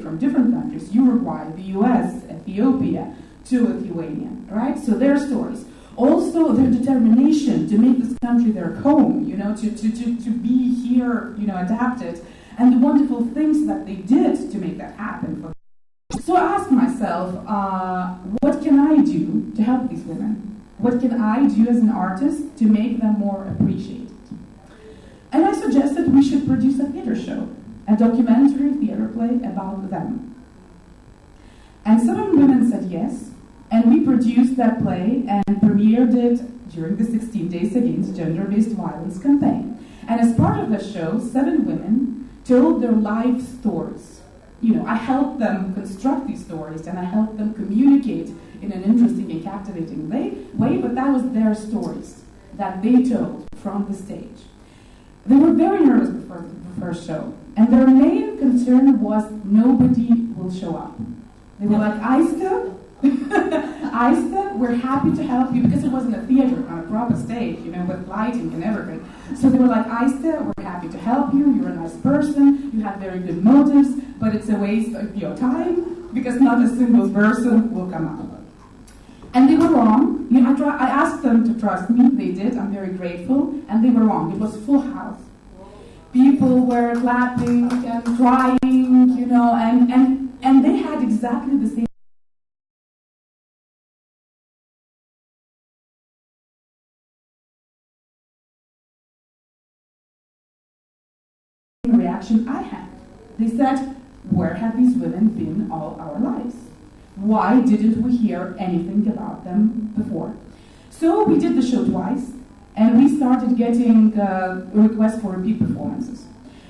from different countries, Uruguay, the US, Ethiopia, to Lithuania, right? So their stories. Also their determination to make this country their home, to be here, adapted, and the wonderful things that they did to make that happen. So I asked myself, what can I do to help these women? What can I do as an artist to make them more appreciated? And I suggested we should produce a theater show, a documentary theater play about them. And 7 women said yes, and we produced that play and premiered it during the 16 Days Against Gender-Based Violence campaign. And as part of the show, 7 women told their life stories. I helped them construct these stories, and I helped them communicate in an interesting and captivating way, but that was their stories that they told from the stage. They were very nervous before the first show, and their main concern was nobody will show up. They were like, Aiste, we're happy to help you, because it wasn't a theater on a proper stage, with lighting and everything. So they were like, Aiste, we're happy to help you, you're a nice person, you have very good motives, but it's a waste of your time, because not a single person will come up. And they were wrong. I asked them to trust me, they did, I'm very grateful, and they were wrong. It was full house. People were clapping and crying, and they had exactly the same reaction I had. They said, where have these women been all our lives? Why didn't we hear anything about them before? So we did the show twice, and we started getting requests for repeat performances,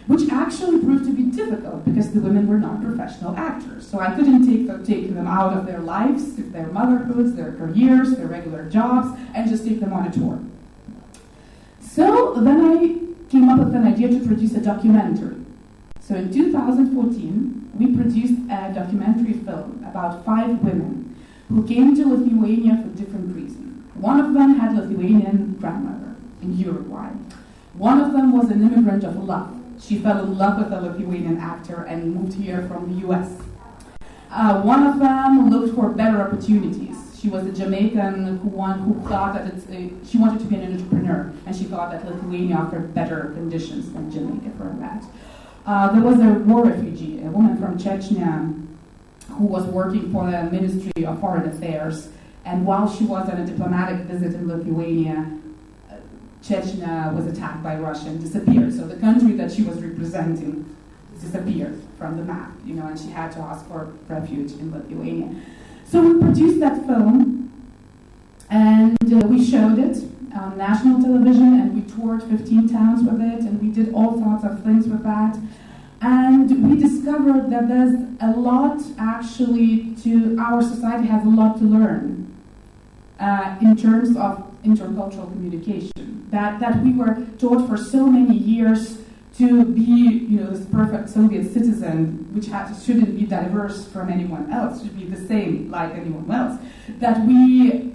which actually proved to be difficult because the women were not professional actors. So I couldn't take them out of their lives, their motherhoods, their careers, their regular jobs, and just take them on a tour. So then I came up with an idea to produce a documentary. So in 2014, we produced a documentary film about 5 women who came to Lithuania for different reasons. One of them had Lithuanian grandmother in Uruguay. One of them was an immigrant of love. She fell in love with a Lithuanian actor and moved here from the US. One of them looked for better opportunities. She was a Jamaican who thought that she wanted to be an entrepreneur, and she thought that Lithuania offered better conditions than Jamaica for that. There was a war refugee, a woman from Chechnya, who was working for the Ministry of Foreign Affairs, and while she was on a diplomatic visit in Lithuania, Chechnya was attacked by Russia and disappeared. So the country that she was representing disappeared from the map, and she had to ask for refuge in Lithuania. So we produced that film, and we showed it on national television, and we toured 15 towns with it, and we did all sorts of things with that. And we discovered that there's a lot, actually, our society has a lot to learn in terms of intercultural communication. That we were taught for so many years to be, this perfect Soviet citizen, which shouldn't be diverse from anyone else, should be the same like anyone else, that we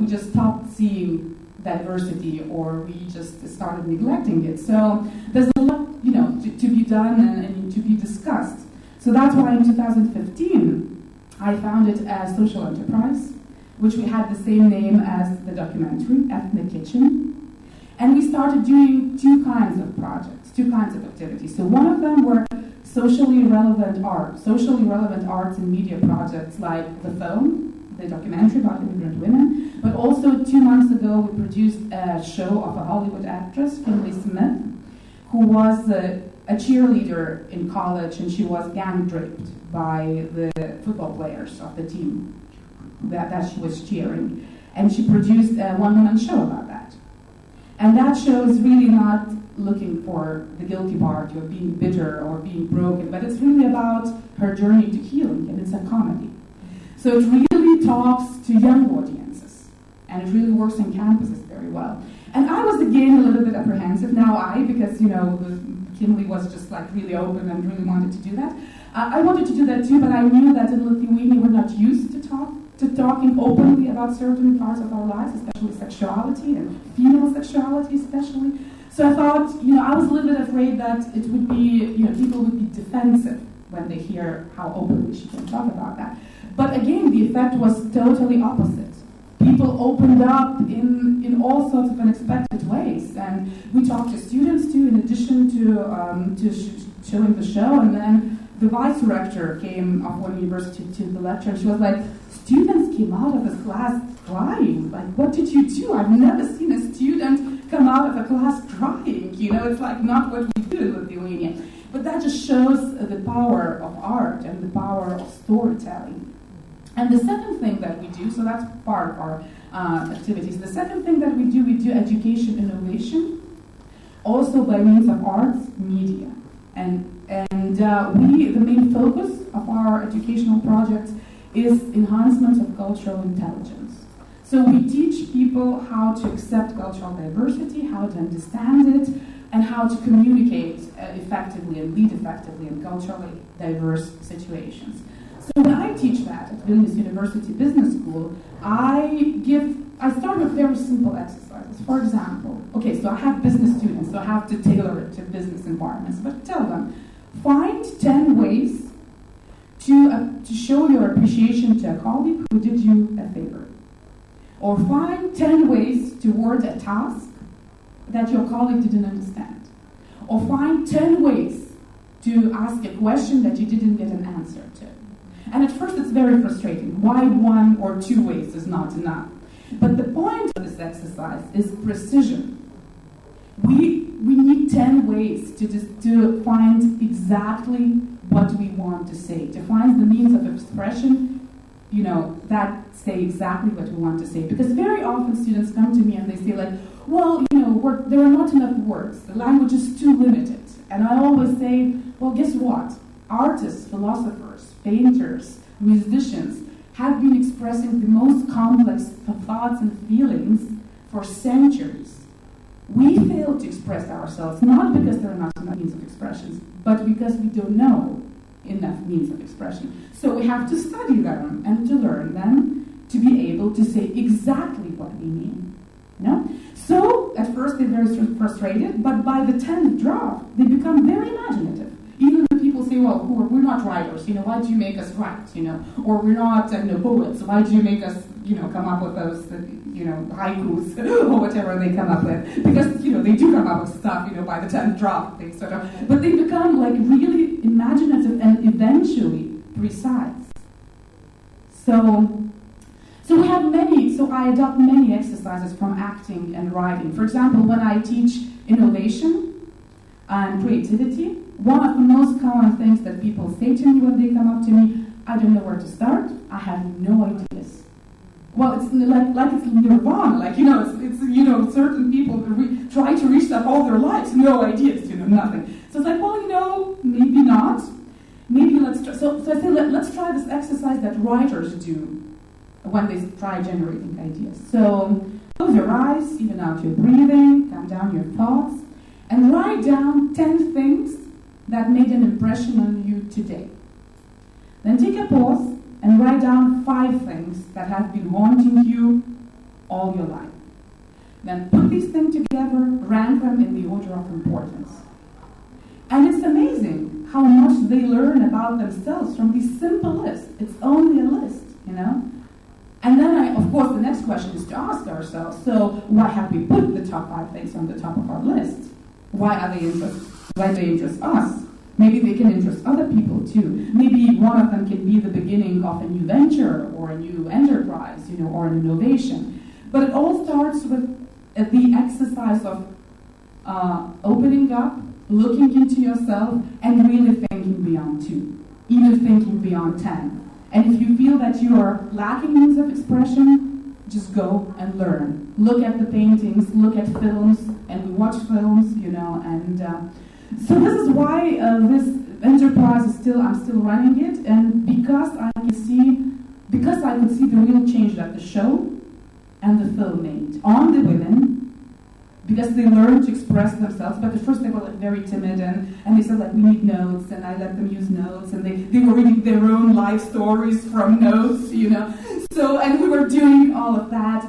just stopped seeing diversity, or we just started neglecting it. So there's a lot, to be done and to be discussed. So that's why in 2015, I founded a social enterprise, which we had the same name as the documentary, Ethnic Kitchen. And we started doing 2 kinds of projects, 2 kinds of activities. So one of them were socially relevant arts and media projects like the film, the documentary about immigrant women, but also 2 months ago we produced a show of a Hollywood actress, Finley Smith, who was a cheerleader in college, and she was gang raped by the football players of the team that she was cheering. And she produced a one-woman show about that. And that show is really not looking for the guilty part or being bitter or being broken, but it's really about her journey to healing, and it's a comedy. So it really talks to young audiences, and it really works on campuses very well. And I was again a little bit apprehensive, because Kinley was just really open and really wanted to do that. I wanted to do that too, but I knew that in Lithuania we're not used to talking openly about certain parts of our lives, especially sexuality and female sexuality especially. So I thought, I was a little bit afraid that it would be, people would be defensive when they hear how openly she can talk about that. But again, the effect was totally opposite. People opened up in all sorts of unexpected ways, and we talked to students too, in addition to showing the show. And then the vice rector came of one university to the lecture, and she was like, "Students came out of this class crying. Like, what did you do? I've never seen a student come out of a class crying. You know, it's like not what we do in Lithuania." But that just shows the power of art and the power of storytelling. And the second thing that we do, so that's part of our activities. The second thing that we do education innovation, also by means of arts, media. And the main focus of our educational projects is enhancement of cultural intelligence. So we teach people how to accept cultural diversity, how to understand it, and how to communicate effectively and lead effectively in culturally diverse situations. So when I teach that at Vilnius University Business School, I start with very simple exercises. For example, okay, so I have business students, so I have to tailor it to business environments, but tell them, find 10 ways to show your appreciation to a colleague who did you a favor. Or find 10 ways to word a task that your colleague didn't understand. Or find 10 ways to ask a question that you didn't get an answer to. And at first it's very frustrating. Why 1 or 2 ways is not enough? But the point of this exercise is precision. We need 10 ways to find exactly what we want to say, to find the means of expression, that say exactly what we want to say. Because very often students come to me and they say like, well, there are not enough words. The language is too limited. And I always say, well, guess what? Artists, philosophers, painters, musicians have been expressing the most complex thoughts and feelings for centuries. We fail to express ourselves, not because there are not enough means of expression, but because we don't know enough means of expression. So we have to study them and to learn them to be able to say exactly what we mean. So at first they're very frustrated, but by the 10th draft, they become very imaginative. Even the people say, well, we're not writers, why do you make us write, or we're not poets, so why do you make us, come up with those, haikus, or whatever they come up with, because, they do come up with stuff, by the 10th draft, they sort of, but they become, like, really imaginative and eventually precise. So we have I adopt many exercises from acting and writing. For example, when I teach innovation and creativity, one of the most common things that people say to me when they come up to me, I don't know where to start, I have no ideas. Well, it's like it's nirvana, it's certain people try to reach that all their lives, no ideas, nothing. So it's like, well, maybe not. Maybe let's try. So I say, let's try this exercise that writers do when they try generating ideas. So close your eyes, even out your breathing, calm down your thoughts, and write down 10 things that made an impression on you today. Then take a pause and write down 5 things that have been haunting you all your life. Then put these things together, rank them in the order of importance. And it's amazing how much they learn about themselves from these simple lists. It's only a list, And then, of course, the next question is to ask ourselves, so why have we put the top 5 things on the top of our list? Why they interest us? Maybe they can interest other people too. Maybe one of them can be the beginning of a new venture or a new enterprise, or an innovation. But it all starts with the exercise of opening up, looking into yourself, and really thinking beyond 2, even thinking beyond 10. And if you feel that you are lacking means of expression, just go and learn. Look at the paintings, look at films, and we watch films, and so this is why this enterprise I'm still running it, and because I could see the real change that the show and the film made on the women, because they learned to express themselves, but at first they were very timid, and they said we need notes, and I let them use notes, and they were reading their own life stories from notes, So, and we were doing all of that,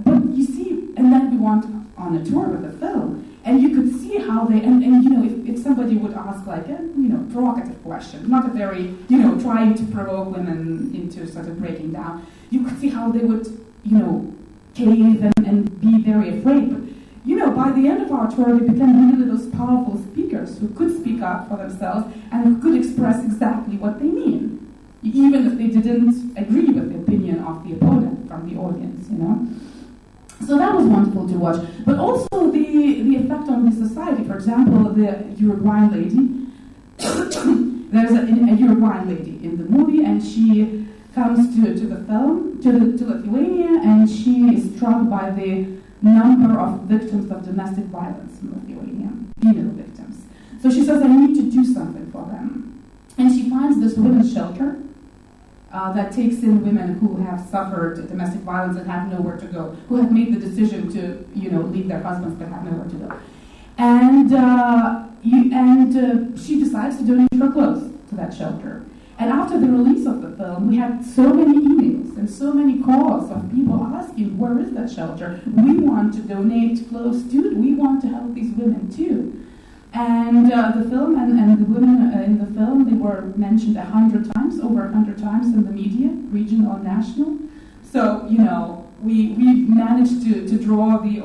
but you see, and then we went on a tour with the film, And you could see how they, and you know, if somebody would ask like a, you know, provocative question, not a very, you know, trying to provoke women into sort of breaking down, you could see how they would, you know, cave and be very afraid. But, you know, by the end of our tour, they became really those powerful speakers who could speak up for themselves and who could express exactly what they mean, even if they didn't agree with the opinion of the opponent from the audience, you know. So that was wonderful to watch. But also the effect on the society. For example, the Uruguayan lady, there's a Uruguayan lady in the movie, and she comes to the film, to Lithuania, and she is struck by the number of victims of domestic violence in Lithuania, female victims. So she says, I need to do something for them. And she finds this women's shelter that takes in women who have suffered domestic violence and have nowhere to go, who have made the decision to, you know, leave their husbands but have nowhere to go. And she decides to donate her clothes to that shelter. And after the release of the film, we had so many emails and so many calls of people asking, where is that shelter? We want to donate clothes too. We want to help these women too. And the film and the women in the film, they were mentioned 100 times, over 100 times in the media, regional and national. So, you know, we managed to draw the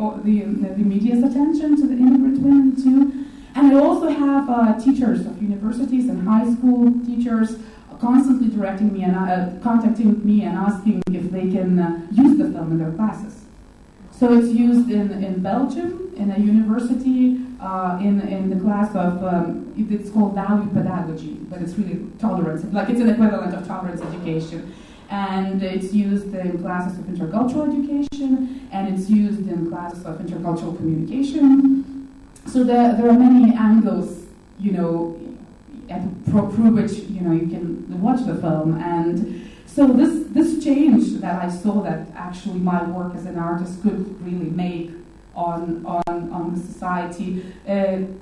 media's attention to the immigrant women too. And I also have teachers of universities and high school teachers constantly directing me and contacting me and asking if they can use the film in their classes. So it's used in Belgium, in a university, in the class of, it's called value pedagogy, but it's really tolerance, like it's an equivalent of tolerance education. And it's used in classes of intercultural education, and it's used in classes of intercultural communication. So there are many angles, you know, through which, you know, you can watch the film. And so this change that I saw that actually my work as an artist could really make on the society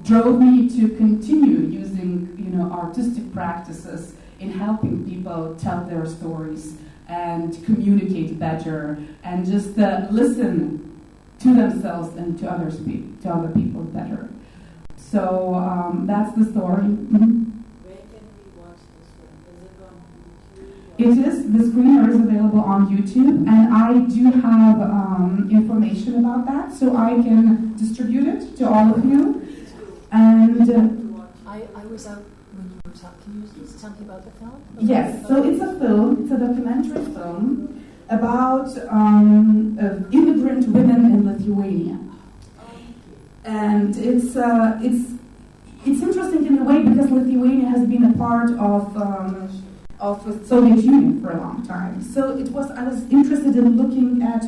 drove me to continue using, you know, artistic practices in helping people tell their stories and communicate better and just listen to themselves and to other people better. So that's the story. Mm-hmm. Where can we watch this film? Is it on YouTube? It is. The screener is available on YouTube, and I do have information about that, so I can distribute it to all of you. And I was out when you were talking. Can you say something about the film? Yes. So it's a film. It's a documentary film about immigrant women in Lithuania. And it's interesting in a way because Lithuania has been a part of the Soviet Union for a long time. So I was interested in looking at,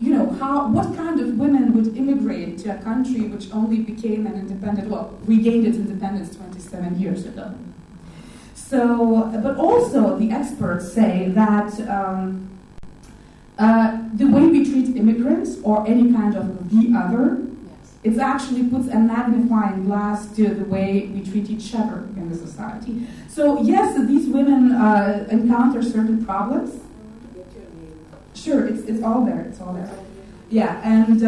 you know, what kind of women would immigrate to a country which only became an independent, well, regained its independence 27 years ago. So, but also the experts say that the way we treat immigrants or any kind of the other, it actually puts a magnifying glass to the way we treat each other in the society. So yes, these women encounter certain problems. Sure, it's all there. It's all there. Yeah, and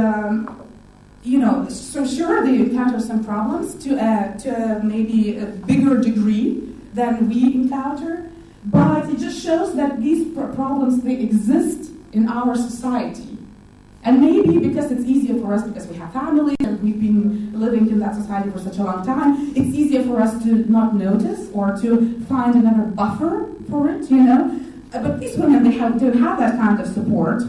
you know, so sure they encounter some problems to maybe a bigger degree than we encounter, but it just shows that these problems, they exist in our society. And maybe because it's easier for us because we have families and we've been living in that society for such a long time, it's easier for us to not notice or to find another buffer for it, you know. But these women, they don't have that kind of support.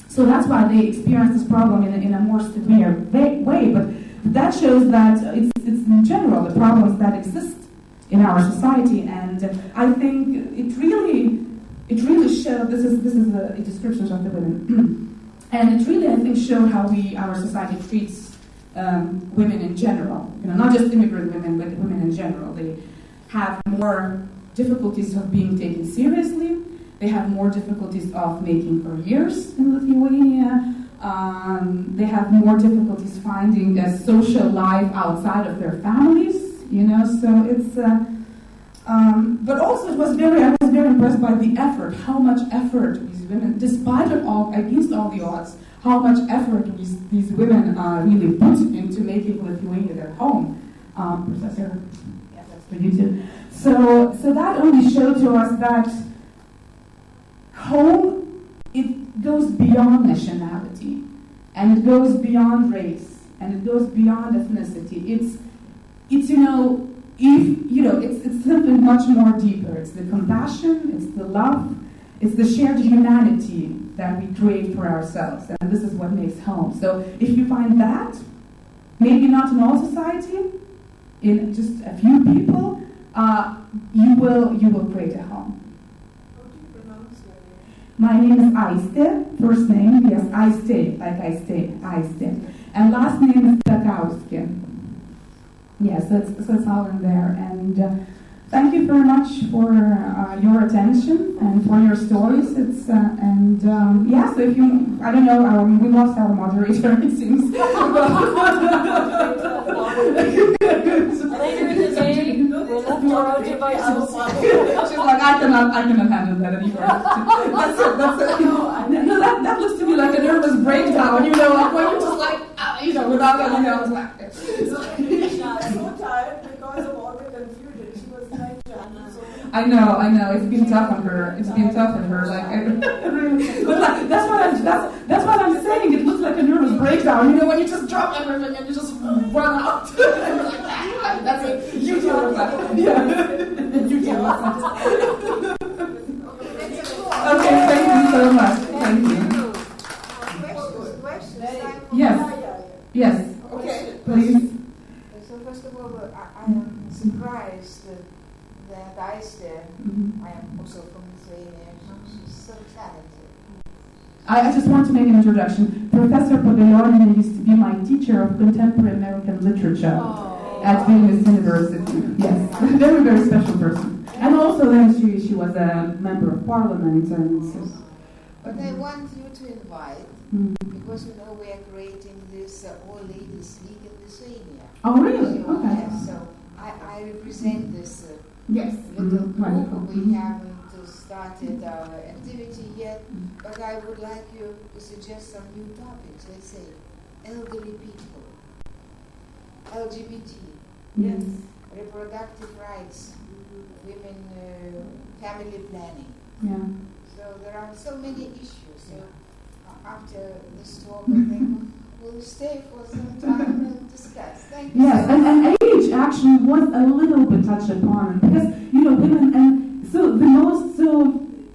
So that's why they experience this problem in a more severe way. But that shows that it's in general the problems that exist in our society. And I think it really showed, this is a description of the women. And it really, I think, showed how our society treats women in general. You know, not just immigrant women, but women in general. They have more difficulties of being taken seriously. They have more difficulties of making careers in Lithuania. They have more difficulties finding a social life outside of their families. You know, so it's But also, I was very impressed by the effort, how much effort these women, despite it all, against all the odds, how much effort these women really put into making Lithuania their home. Professor, yeah, that's for you too. So that only showed to us that home, it goes beyond nationality, and it goes beyond race, and it goes beyond ethnicity. It's it's something much more deeper. It's the compassion, it's the love, it's the shared humanity that we create for ourselves, and this is what makes home. So if you find that, maybe not in all society, in just a few people, you will create a home. How do you pronounce your name? My name is Aiste, first name, yes, Aiste, like Aiste. And last name is Takowski. Yes, so it's all in there. And thank you very much for your attention and for your stories. So if you, I don't know, we lost our moderator, it seems. Later in the day, we'll left our own devices. She's like, I cannot handle that anymore. That's it. No, that looks to me like a nervous breakdown, like when you're just like, without anything else. She's so tired because of all the confusion. She was trying to handle so many. I know. It's been tough on her. That's what I'm saying. It looks like a nervous breakdown. When you just drop everything and you just run out. And you're like, that's it. You deal with that. Yeah. You deal with that. Okay, thank you so much. Thank you. Questions? Yes. Okay. Please. So first of all, I am surprised that Aiste, I am also from Lithuania, she's so talented. I just want to make an introduction. Professor Podolorina used to be my teacher of contemporary American literature at Vilnius University. Yes, a very, very special person. And also then she was a member of parliament. But I want you to invite, because we are creating this All Ladies League in Lithuania. Oh, really? So, Okay. yes, so I represent this Yes. little group. Wonderful. We haven't started our activity yet, but I would like you to suggest some new topics. Let's say elderly people, LGBT, Yes. reproductive rights, women, family planning. Yeah. So there are so many issues. So after this talk, I think we'll stay for some time and discuss. Thank you. Yes, and age actually was a little bit touched upon because women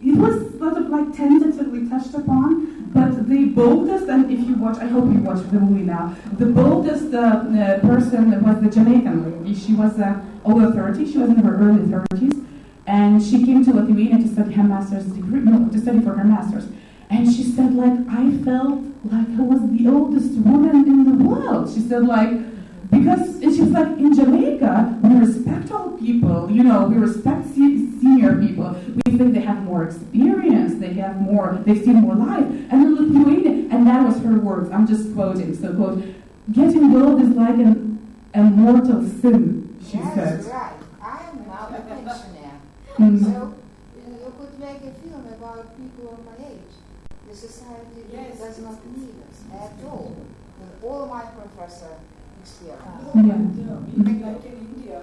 it was sort of like tentatively touched upon, but the boldest, and if you watch, I hope you watch the movie now, the boldest person was the Jamaican lady. She was over 30, she was in her early 30s, and she came to Lithuania to study her master's degree, to study for her master's. And she said, I felt like I was the oldest woman in the world. She said, because she was like, in Jamaica, we respect old people, we respect senior people. We think they have more experience, they've seen more life. And in Lithuania, and that was her words, I'm just quoting, so quote, getting old is like a mortal sin, she said. That's right. I am now a pensioner. So you could make a film about people of my age. The society does not need us at all. With all my professor experience. Like in India,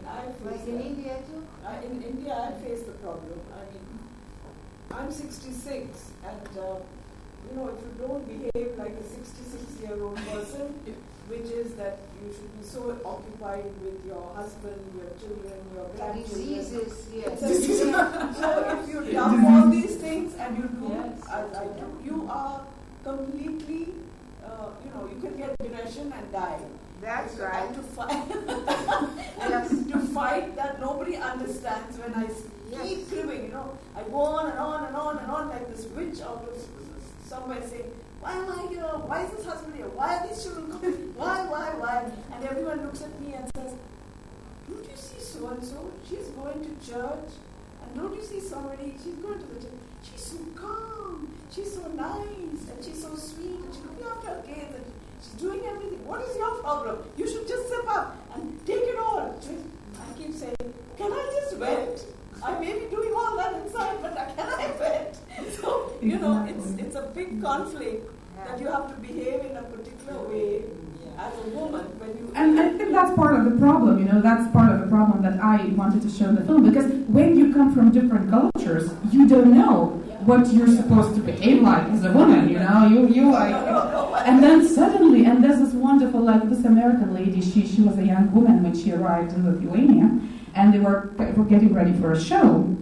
I face Like in India too? in India, I face the problem. I'm 66, and if you don't behave like a 66-year-old person, which is that you should be so occupied with your husband, your children, your grandchildren. Diseases, yes. So if you dump all these things and you do as I do, you are completely, you can get depression and die. That's right. And to fight, to fight that nobody understands when I keep cribbing, I go on and on and on and on like this witch out of somewhere saying, why am I here? Why is this husband here? Why are these children coming? Why? And everyone looks at me and says, don't you see so-and-so? She's going to church. And don't you see somebody? She's going to the church. She's so calm. She's so nice. And she's so sweet. And she's looking after her kids. And she's doing everything. What is your problem? You should just step up and take it all. I keep saying, can I just wear You know, Exactly. it's a big conflict that you have to behave in a particular way as a woman when you... And I think that's part of the problem, you know, that's part of the problem that I wanted to show in the film, because when you come from different cultures, you don't know what you're supposed to behave like as a woman, you know, you like... And then suddenly, and there's this wonderful, like, this American lady, she was a young woman when she arrived in Lithuania, and they were getting ready for a show.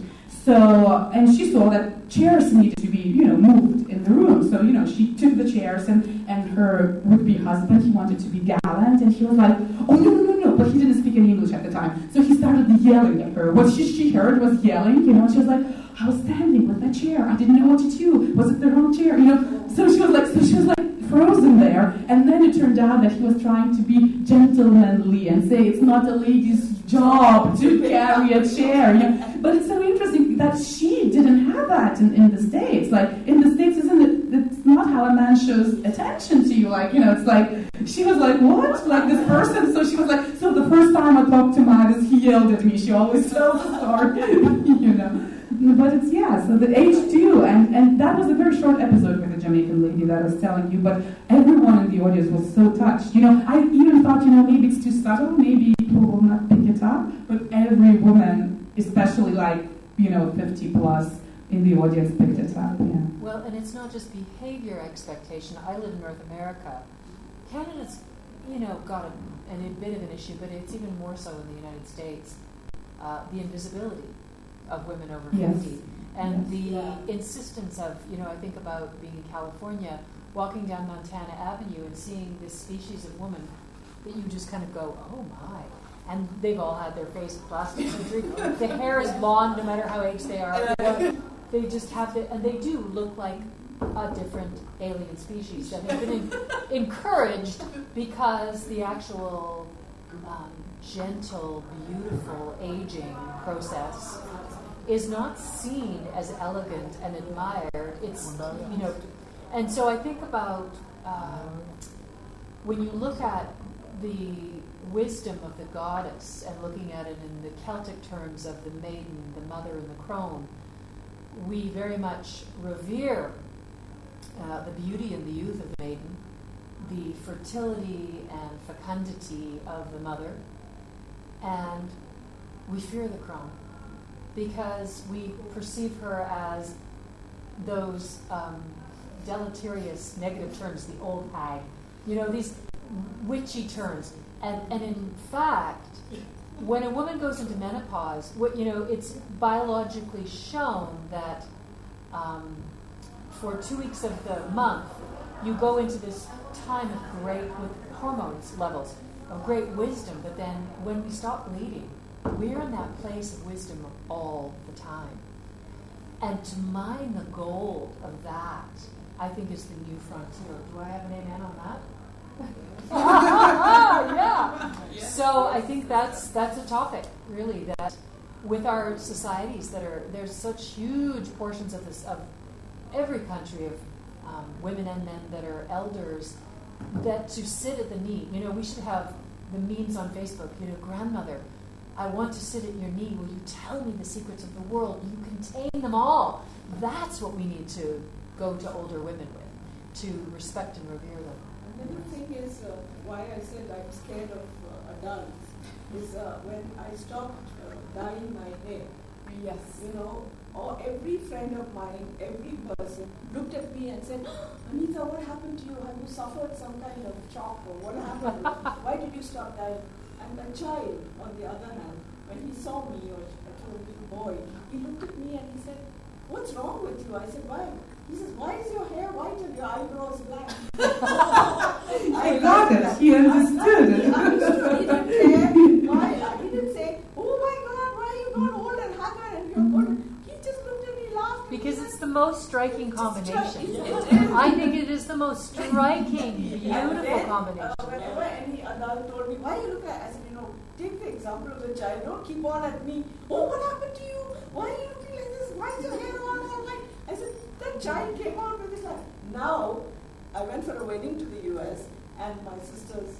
So, and she saw that chairs needed to be, you know, moved in the room. So, you know, she took the chairs, and her would-be husband, he wanted to be gallant, and he was like, oh, no, but he didn't speak any English at the time. So he started yelling at her. What she heard was yelling, you know, she was like, I was standing with that chair. I didn't know what to do. Was it the wrong chair? You know, so she was like frozen there. And then it turned out that he was trying to be gentlemanly and say it's not a lady's job to carry a chair. You know? But it's so interesting that she didn't have that in the States. Like, in the States, isn't it? It's not how a man shows attention to you. Like, you know, it's like, she was like, what? Like, this person? So she was like, so the first time I talked to Midas, he yelled at me. She always tells the story, you know. But it's, yeah, so the age too, and that was a very short episode with the Jamaican lady that I was telling you, but everyone in the audience was so touched. You know, I even thought, you know, maybe it's too subtle, maybe people will not pick it up, but every woman, especially like, you know, 50 plus in the audience picked it up, yeah. Well, and it's not just behavior expectation. I live in North America. Canada's, you know, got a bit of an issue, but it's even more so in the United States. The invisibility of women over 50. Yes. And the insistence of, you know, I think about being in California, walking down Montana Avenue and seeing this species of woman that you just kind of go, oh my. And they've all had their face plastic surgery. The hair is blonde no matter how aged they are. They just have to, and they do look like a different alien species that have been encouraged because the actual gentle, beautiful aging process is not seen as elegant and admired. It's, you know, and so I think about when you look at the wisdom of the goddess and looking at it in the Celtic terms of the maiden, the mother, and the crone, we very much revere the beauty and the youth of the maiden, the fertility and fecundity of the mother, and we fear the crone because we perceive her as those deleterious negative terms, the old hag, you know, these witchy terms. And in fact, when a woman goes into menopause, you know, it's biologically shown that for 2 weeks of the month, you go into this time of great, with hormones levels, of great wisdom, but then when we stop bleeding, we're in that place of wisdom all the time. And to mine the gold of that, I think is the new frontier. Do I have an amen on that? Yeah. So I think that's a topic, really, that with our societies that are, there's such huge portions of this, of every country, of women and men that are elders, that to sit at the knee, you know, we should have the memes on Facebook, you know, grandmother, I want to sit at your knee. Will you tell me the secrets of the world? You contain them all. That's what we need to go to older women with, to respect and revere them. And the thing is, why I said I'm scared of adults, is when I stopped dyeing my hair. Yes. You know, or every friend of mine, every person looked at me and said, Anita, what happened to you? Have you suffered some kind of shock or what happened? Why did you stop dyeing? And my child, on the other hand, when he saw me, or a little boy, he looked at me and he said, what's wrong with you? I said, why? He says, why is your hair white and your eyebrows black? I got it. He understood it. He didn't care. Why? He didn't say, oh my God, why you got old and haggard and you're good. He just looked at me, laughed. Because it's the most striking combination. It is. I think it is the most striking, beautiful combination. Whenever any adult told me, why you look at, I said, you know, take the example of the child. Don't keep on at me. Oh, what happened to you? Why are you looking like this? Why is your hair all white? I said, that child came out with this. Now, I went for a wedding to the US, and my sister's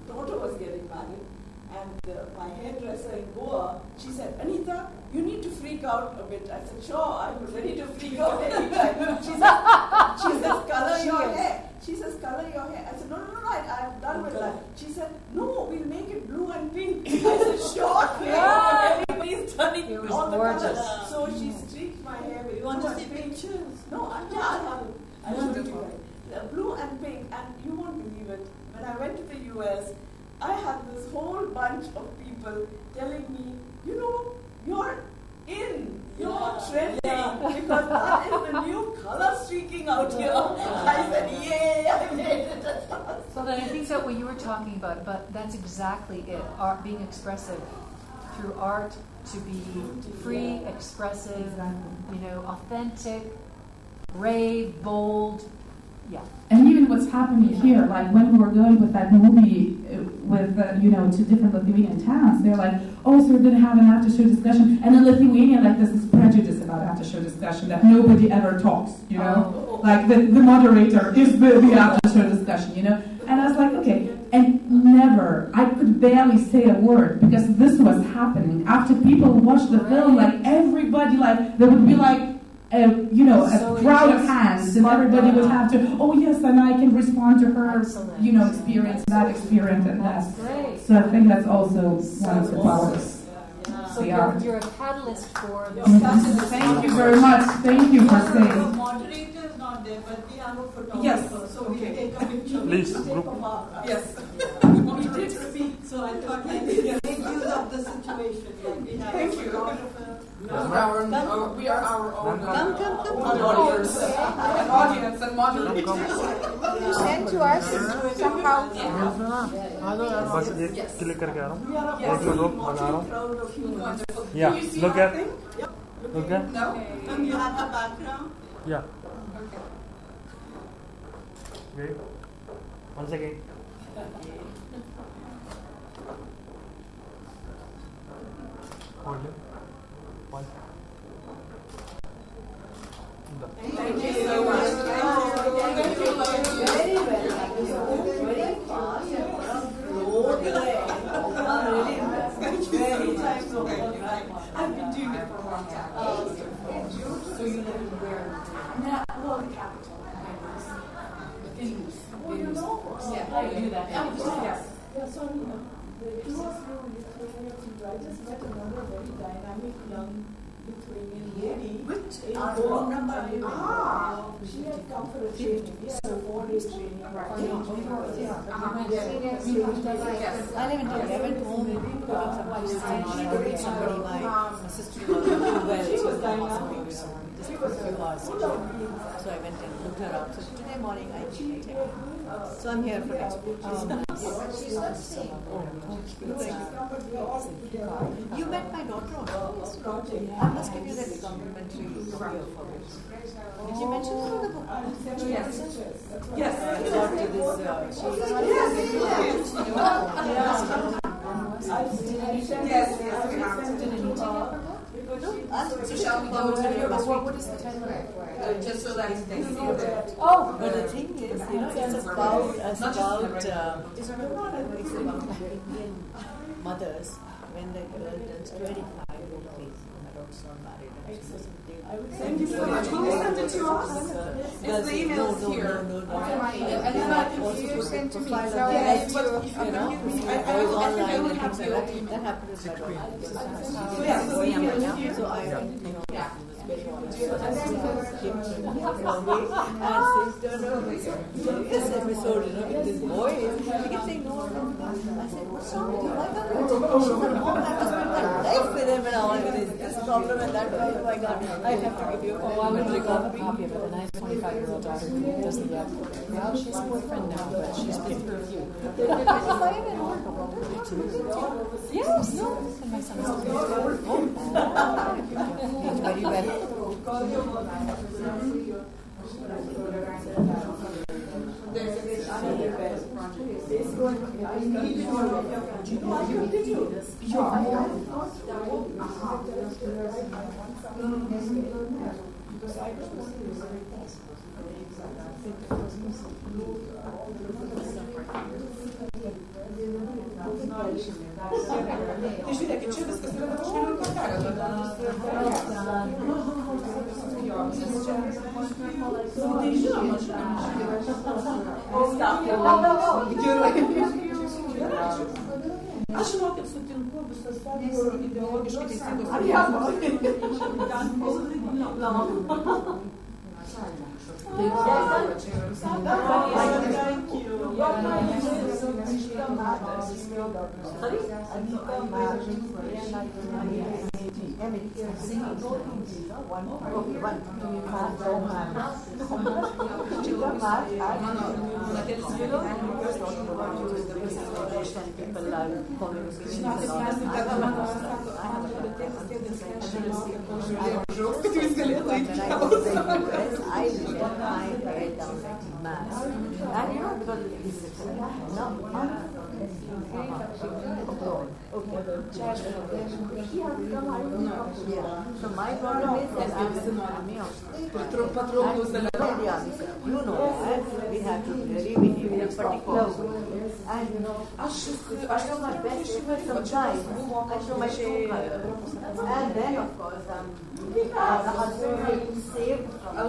daughter was getting married, And my hairdresser in Goa, she said, Anita, you need to freak out a bit. I said, sure, I'm ready to freak out anytime. She says, color your hair. She says, color your hair. I said, no, I'm done with that. She said, no, we'll make it blue and pink. I said, sure, everybody's turning all the colors. So she streaked my hair with blue and pink. No, I have it. I showed it to you. Blue and pink, and you won't believe it. When I went to the US, I had this whole bunch of people telling me, you know, you're in, you're trending, because that is the new color streaking out here. I said, yay, I made it. So then I think that what you were talking about, but that's exactly it. Art, being expressive through art, to be free, expressive, authentic, brave, bold. Yeah. And even what's happening here, like when we were going with that movie with, to different Lithuanian towns, they're like, oh, so we're going to have an after-show discussion. And in Lithuania, like, there's this prejudice about after-show discussion that nobody ever talks, Like, the moderator is the after-show discussion, And I was like, okay. And never, I could barely say a word because this was happening. After people watched the film, like, everybody, like, there would be, like, a crowd of hands, and everybody would have to, oh yes, and I can respond to her, experience, that experience, and that. So I think that's also one of the powers. So you're a catalyst for this. Thank you very much. Thank you for saying. The moderator is not there, but we have a photographer. Yes. So we can take a picture. Please, group. Yes. We did speak, so I thought we make use of the situation. Like we have a photographer. We are our own audience and moderators. You sent to us somehow. बस एक click करके आ रहा हूँ एक minute रुक लगा रहा हूँ Yeah, look at and you have the background. Yeah. Wait 1 second. Hold it. One. Thank you so much. Thank you. Very well. Very fast. Really impressed. Very times over. I've been doing it for a long time. So you live where? Well, the capital. Oh, you know? Yeah, I do that. Yes. Yeah, so the two of you, I just met another very dynamic young Lithuanian lady. Which in Goa. She had come for a training. We had a 4-day training. I live in Delhi. I went home to meet somebody. My sister-in-law didn't do well, so I was in the hospital just for a few hours. So I went and looked her up. So today morning I checked her. So I'm here for next week. She's not sick. You met my daughter also. I must give you that complimentary video for it. Did you mention her in the book? Yes. Yes. About So shall we go to what is the title? Just so that they know that. Oh, but the thing is, it's about Indian mothers when the girl turns 25, please, my daughter's not married. Thank you so much. Will you send it to us? It's the emails here. No. And then I can you send to me. So yes, but I was online and things like that. That happened with my daughter. So yeah, so So I went, yeah. very honest. And then and things turned out like this episode, with this boy. He kept saying no. I said, what's wrong with you? Why can't you? She said, Mom, I have to spend my life with him and all with this problem and that. Oh my God, I have to give you a call. Well, I'm going to take off a copy of it, and I have a 25-year-old daughter who doesn't yet. Well, she's a boyfriend now, but she's been through a few. Yes, no. And my son's still He's very well. Tai žiūrėkit, čia viskas yra kažkaip kortelė, tada tai žinoma, aš žinokit sutinku visose, kur ideologiškai teisingos So my problem is that I'm patrolling the you know that we have to really behave in a particular way. And I show my best effort sometimes. I show my true color. And then of course the husband will be saved from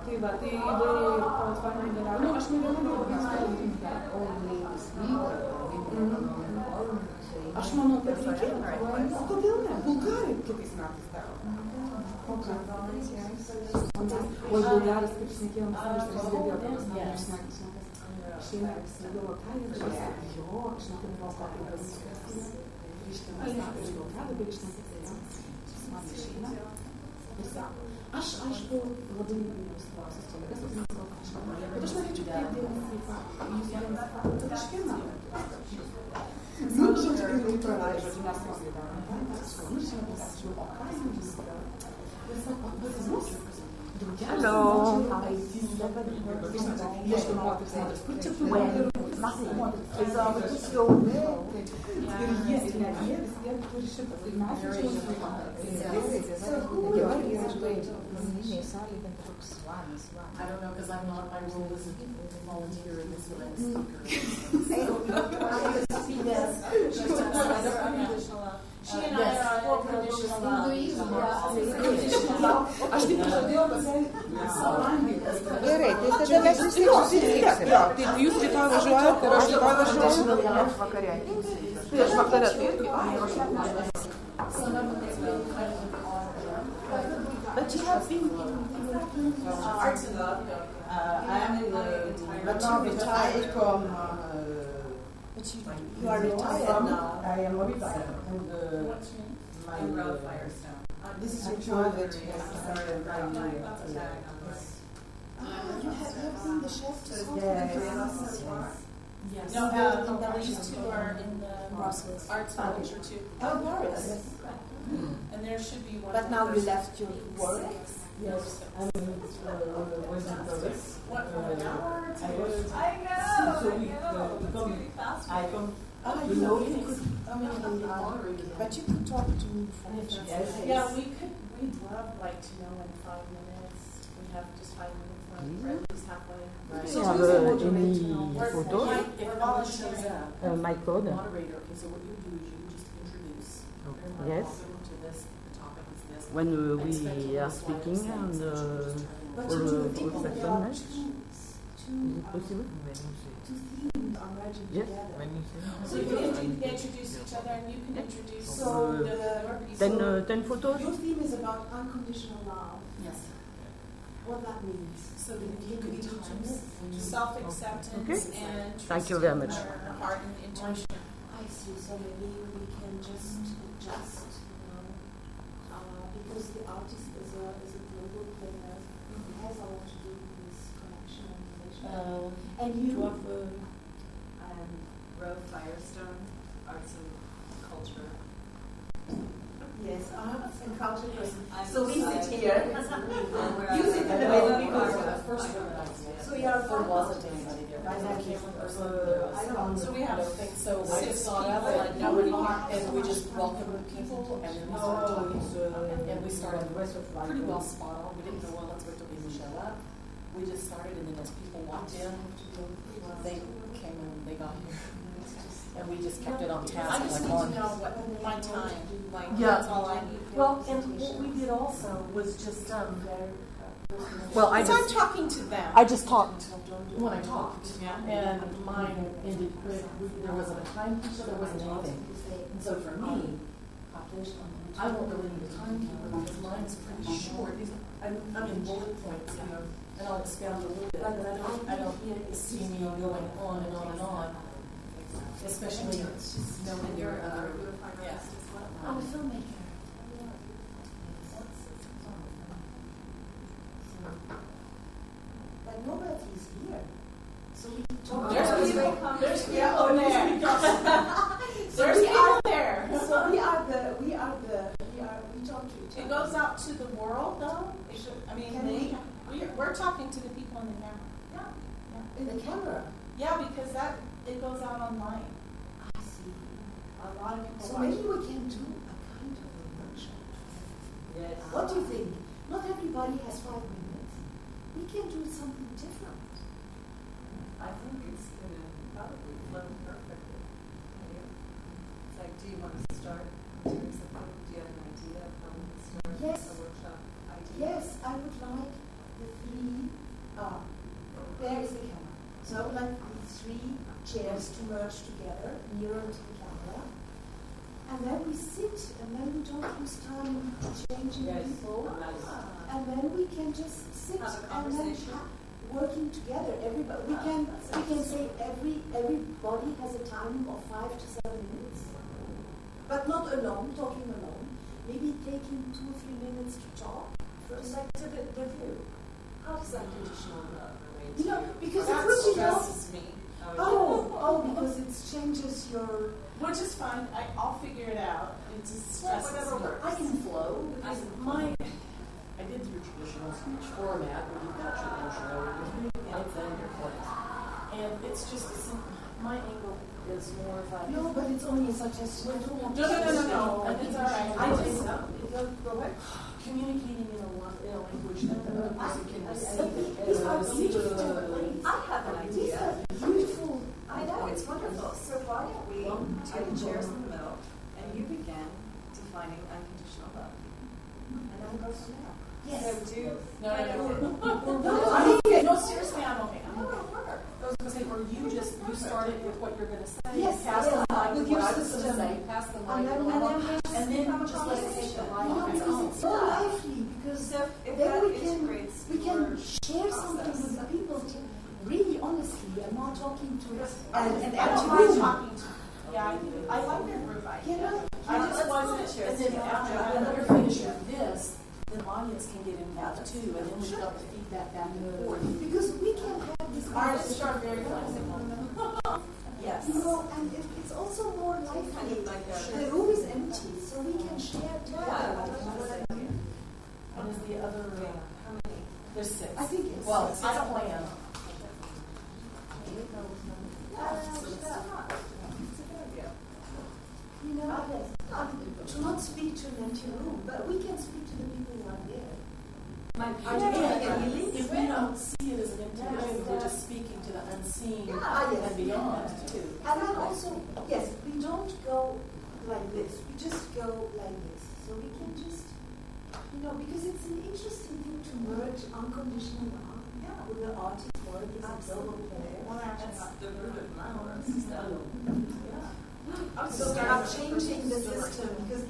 Tai va, tai platformai dalyvauju. Nu, aš ne viena Aš manau, kad reikėtų. O kodėl ne? Bulgarai kitais metais daro. O Bulgaras, kaip šnekėjom, aš girdėjau, išeina apsigalvo tą ir jo, aš neturėjau kokį man išeina ir sako, aš aišku labai neįsiklausiu kolegas, bet aš norėčiau taip dėmesį jūs vienas faktą taškiną. Nu, žodžiu, ir pralaidžiu, žodžiu, mes visi darom. Nu, žinau, pasižiūrėjau, o ką jūs darau? Ir sako, pas mus Hello. Ieškai moteris, kur čia tu ir jie turi šitą, tai mes čia I don't know, because I'm not, my role is a volunteer in this event speaker. She and I are on conditional Aš taip pažadėjau savaitgalį. Gerai, tai tada mes visi susitiksime. Tai jūs rytoj važiuojat ir aš rytoj važiuoju. Aš vakarė. Aš vakarė tai irgi. But you have been arts and love. I am in the but you retired from but you are retired now. I am retired. What's your name? Road Firestone. This is your child that you started right now. You have seen the chef to Yes. No, these two are in the arts manager too. Oh, Paris. And there should be one. But now you left your work. Yes. What, from an hour to... I know. So we fast. You know, you could, but you could talk to me from Yeah, we'd love like to know in 5 minutes. We have just 5 minutes left, or at least halfway. So any photos? My code. Moderator. Okay, so what you do is you just introduce. Yes. Welcome to this. The topic is this. When we are speaking and for section match, is it possible? Yes. So you can introduce each other and you can introduce Ten photos? Your theme is about unconditional love. Yes. What that means. So that you can times self-acceptance and trust Thank you very much. in your heart and intuition. I see. So maybe we can just adjust, because the artist is a global player. It has a lot to do with this connection and relation. And you. Road Firestone, Arts and Culture. Yes, and culture person. So we sit here. You sit in the middle. So you are There wasn't anybody there. I was a camera person. So we have So I just thought of it, and we just welcomed people, and then we started talking, and we started pretty well spot on. We didn't know, well, let's wait till people show up. We just started, and then as people walked in, they came and they got here. And we just kept it on task. I just need to know what my time, that's all I need. Well, and what we did also was just, well, I'm talking to them. I just talked when I talked. Yeah. And mine ended quick. There wasn't a time so there wasn't anything. And so for me, I won't really need a timekeeper because mine's pretty short. I'm in bullet points, and I'll expound a little bit. I don't see me going on and on and on. Especially knowing your other. Yes. I'm a filmmaker. But nobody's here. So we talk. There's people. There's people there. There's people there. So we talk to each other. It goes out to the world, though. It should, I mean, we're talking to the people in the camera. Yeah. In the camera. Yeah, because it goes out online. I see. A lot of people. So watch maybe it. we can do a kind of a workshop. Yes. What do you think? Not everybody has 5 minutes. We can do something different. I think it's going to probably flow perfectly. It's like, do you want to start doing something? Do you have an idea of how we can start Yes. a workshop idea? Yes, I would like the 3. There is the camera. So I would like the 3 chairs to merge together, nearer to the camera. And then we sit, and then we don't lose time changing people. And then we can just sit Have a and then conversation. working together. Everybody, we can say everybody has a time of 5 to 7 minutes, but not alone, talking alone. Maybe taking 2 or 3 minutes to talk. First, like to the view. How does unconditional love relate to You know, because That it's you know. stresses me. Because it changes your. Which is fine. I'll figure it out. It just stresses whatever me. works. I can flow because I did your traditional speech format where you've got your intro, your points, and your points. And it's just my angle is more of a No, but it's only a suggestion. I don't want to. No. And it's all right. I just communicating in a language that the other person can receive. These are beautiful. I have an These idea. are beautiful. I know, it's wonderful. So why don't we take the chairs in the middle and you begin defining unconditional love. And then go from there. Yes. So do No, seriously, I'm okay. I was going to say, or you started with what you're going to say. Yes, pass the mic with with your what I was system. going to say. Pass the mic And then along, just and then have a just let it take the conversation. mic on its own. It's so lively because So if then that we can integrates share your something with the people really honestly and not talking to us And and I don't to mind you. talking to you. Yeah, I like your group idea. You know, I just wasn't. And then after you're finished with this, the audience can get involved too, and then we've got the feedback back and forth. because we can have this Artists are very conversation. flexible. yes. You know, and it's also more lively. Kind of like The room is empty, so we can share together. What is the other? How many? There's 6. I think it's Well, six. I don't plan. You know, to not speak to an empty room, but we can speak to the people who are there. If we don't see it as an empty room, we're just speaking to the unseen and beyond too. And then also, yes, we don't go like this. We just go like this. So we can just, because it's an interesting thing to merge unconditional love with the artist work as a solo player. That's the root of my work. So we are changing the system because,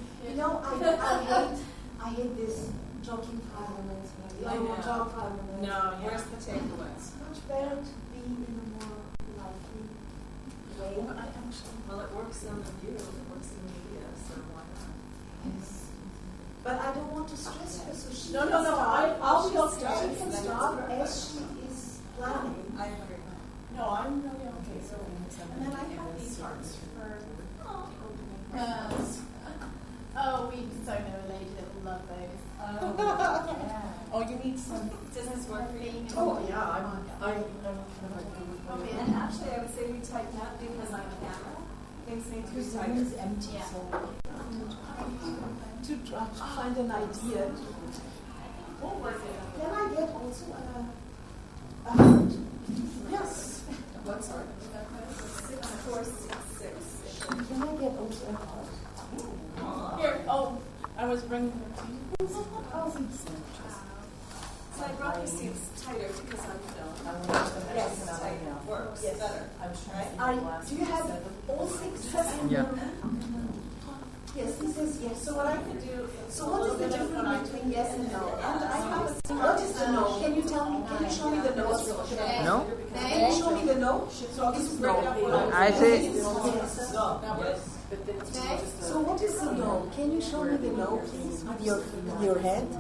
I hate this talking 5 minutes. I don't want to talk 5 minutes. No, here's the takeaways. It's much better to be in a more lively way. Well, it works on the view, it works in the media, so why not? Yes. But I don't want to stress her, so she No, can start. I'll be okay. She can start as she is planning. I agree. No, I'm really okay. So, And then I have these hearts for people to make. so need some. Does this work for you? Oh, yeah, I'm kind of like good with Okay, and actually I would say we tighten up because on camera, things need to be Because the tighter. room is empty, so to try to find an idea. Can I get also a Yes. what, sorry? 6, 4, 6, 6. Can I get also a heart? Here, I was bringing her to you. So I brought the seats tighter because I'm film. Yes, Tight works Yes. better. I was Right? trying to think Do you have all 6 in Yeah. Yes, he says yes. So what I could do. So what is the difference between yes and no? And I have a what is the no? Can you tell me? Can you show me the no? No? Can you show me the no? So I'll just break it up. I say So what is the no? Can you show me the no, please, with your hand?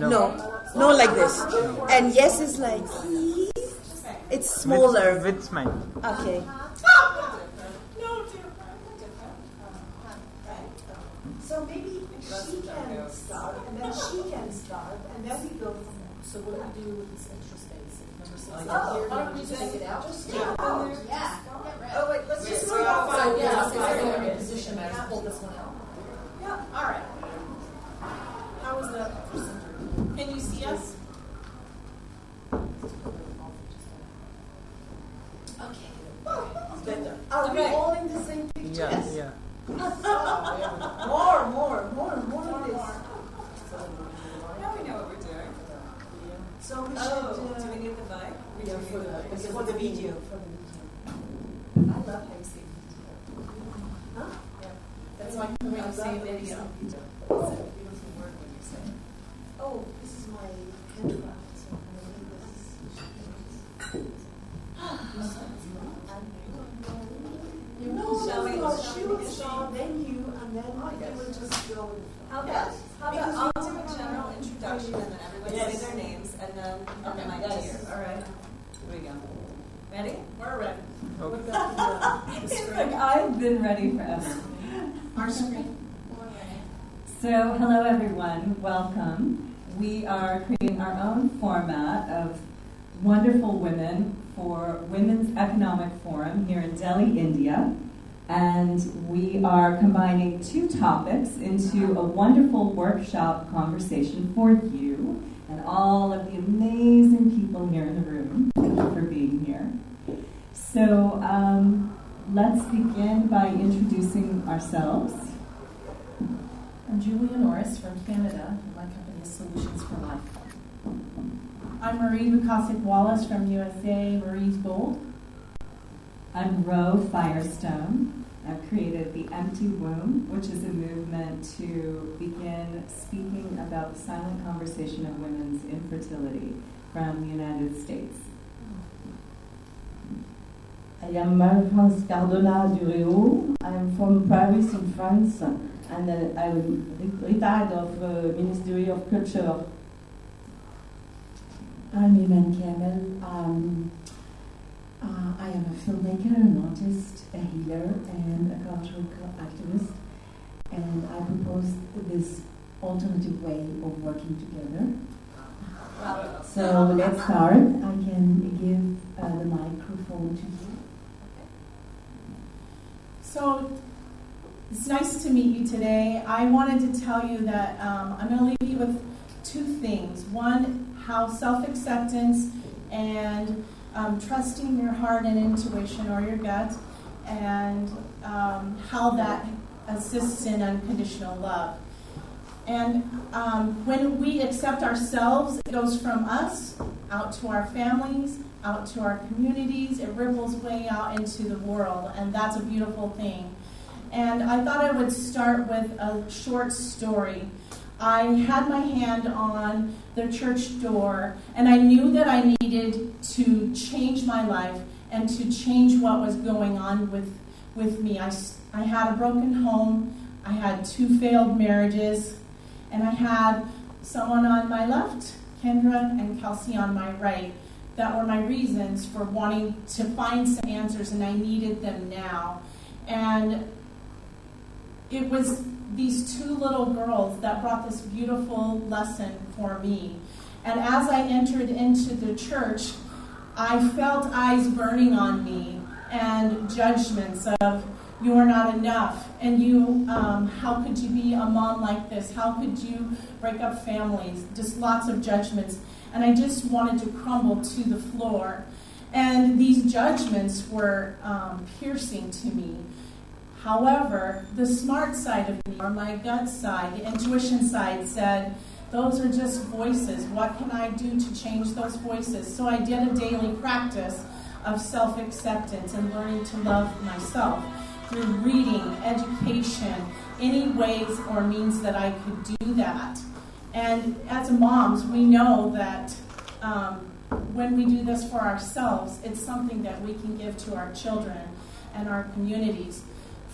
no. No, like this. And yes is like it's smaller. With smile. Okay. So maybe she can start, and then she can start, and then we go from there. So what do we do with this extra space? If number 6 is Oh, here, why don't we we just take it out? Oh wait, let's just So yeah, so I can reposition that and pull this one out. Yeah, all right. How is that? Can you see us? Okay. Better. Are we all in the same picture? Yeah, yeah. More of this. Now we know what we're doing. So we Oh, should. do we need the mic? Yeah, For the video. I love how you say Huh? That's why I'm going to say video. it's a beautiful word when you say it. Oh, this is my handcraft. So I'm gonna Shall we- she will start, then you, and then we will just go. How about I'll do a general introduction and then everybody say their names and then the mic to you. All right. Here we go. Ready? We're ready. It's like I've been ready forever. Our screen. So, hello everyone, welcome. We are creating our own format of wonderful women for Women's Economic Forum here in Delhi, India. And we are combining 2 topics into a wonderful workshop conversation for you and all of the amazing people here in the room. Thank you for being here. So let's begin by introducing ourselves. I'm Julia Norris from Canada. My company is Solutions for Life. I'm Marie Bukasic-Wallace from USA, Marie's Gold. I'm Ro Firestone. I've created The Empty Womb, which is a movement to begin speaking about the silent conversation of women's infertility from the United States. I am Marie-France Cardona Duréo. I'm from Paris in France, and I'm retired of Ministry of Culture. I'm Iman Kamel. I am a filmmaker, an artist, a healer, and a cultural activist. And I propose this alternative way of working together. So let's start. I can give the microphone to you. So it's nice to meet you today. I wanted to tell you that I'm going to leave you with 2 things. One, how self-acceptance and trusting your heart and intuition or your gut, and how that assists in unconditional love. And when we accept ourselves, it goes from us out to our families, out to our communities. It ripples way out into the world, and that's a beautiful thing. And I thought I would start with a short story. I had my hand on the church door, and I knew that I needed to change my life and to change what was going on with me. I had a broken home, I had 2 failed marriages, and I had someone on my left, Kendra, and Kelsey on my right. That were my reasons for wanting to find some answers, and I needed them now. And it was these 2 little girls that brought this beautiful lesson for me. And as I entered into the church, I felt eyes burning on me and judgments of, you are not enough, and you, how could you be a mom like this? How could you break up families? Just lots of judgments. And I just wanted to crumble to the floor. And these judgments were piercing to me. However, the smart side of me, or my gut side, the intuition side, said, those are just voices. What can I do to change those voices? So I did a daily practice of self-acceptance and learning to love myself through reading, education, any ways or means that I could do that. And as moms, we know that when we do this for ourselves, it's something that we can give to our children and our communities.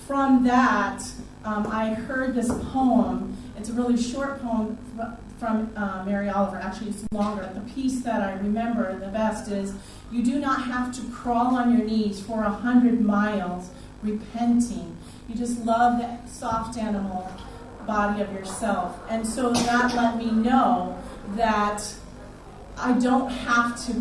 From that, I heard this poem. It's a really short poem from Mary Oliver. Actually, it's longer. The piece that I remember the best is, you do not have to crawl on your knees for 100 miles repenting. You just love that soft animal body of yourself. And so that let me know that I don't have to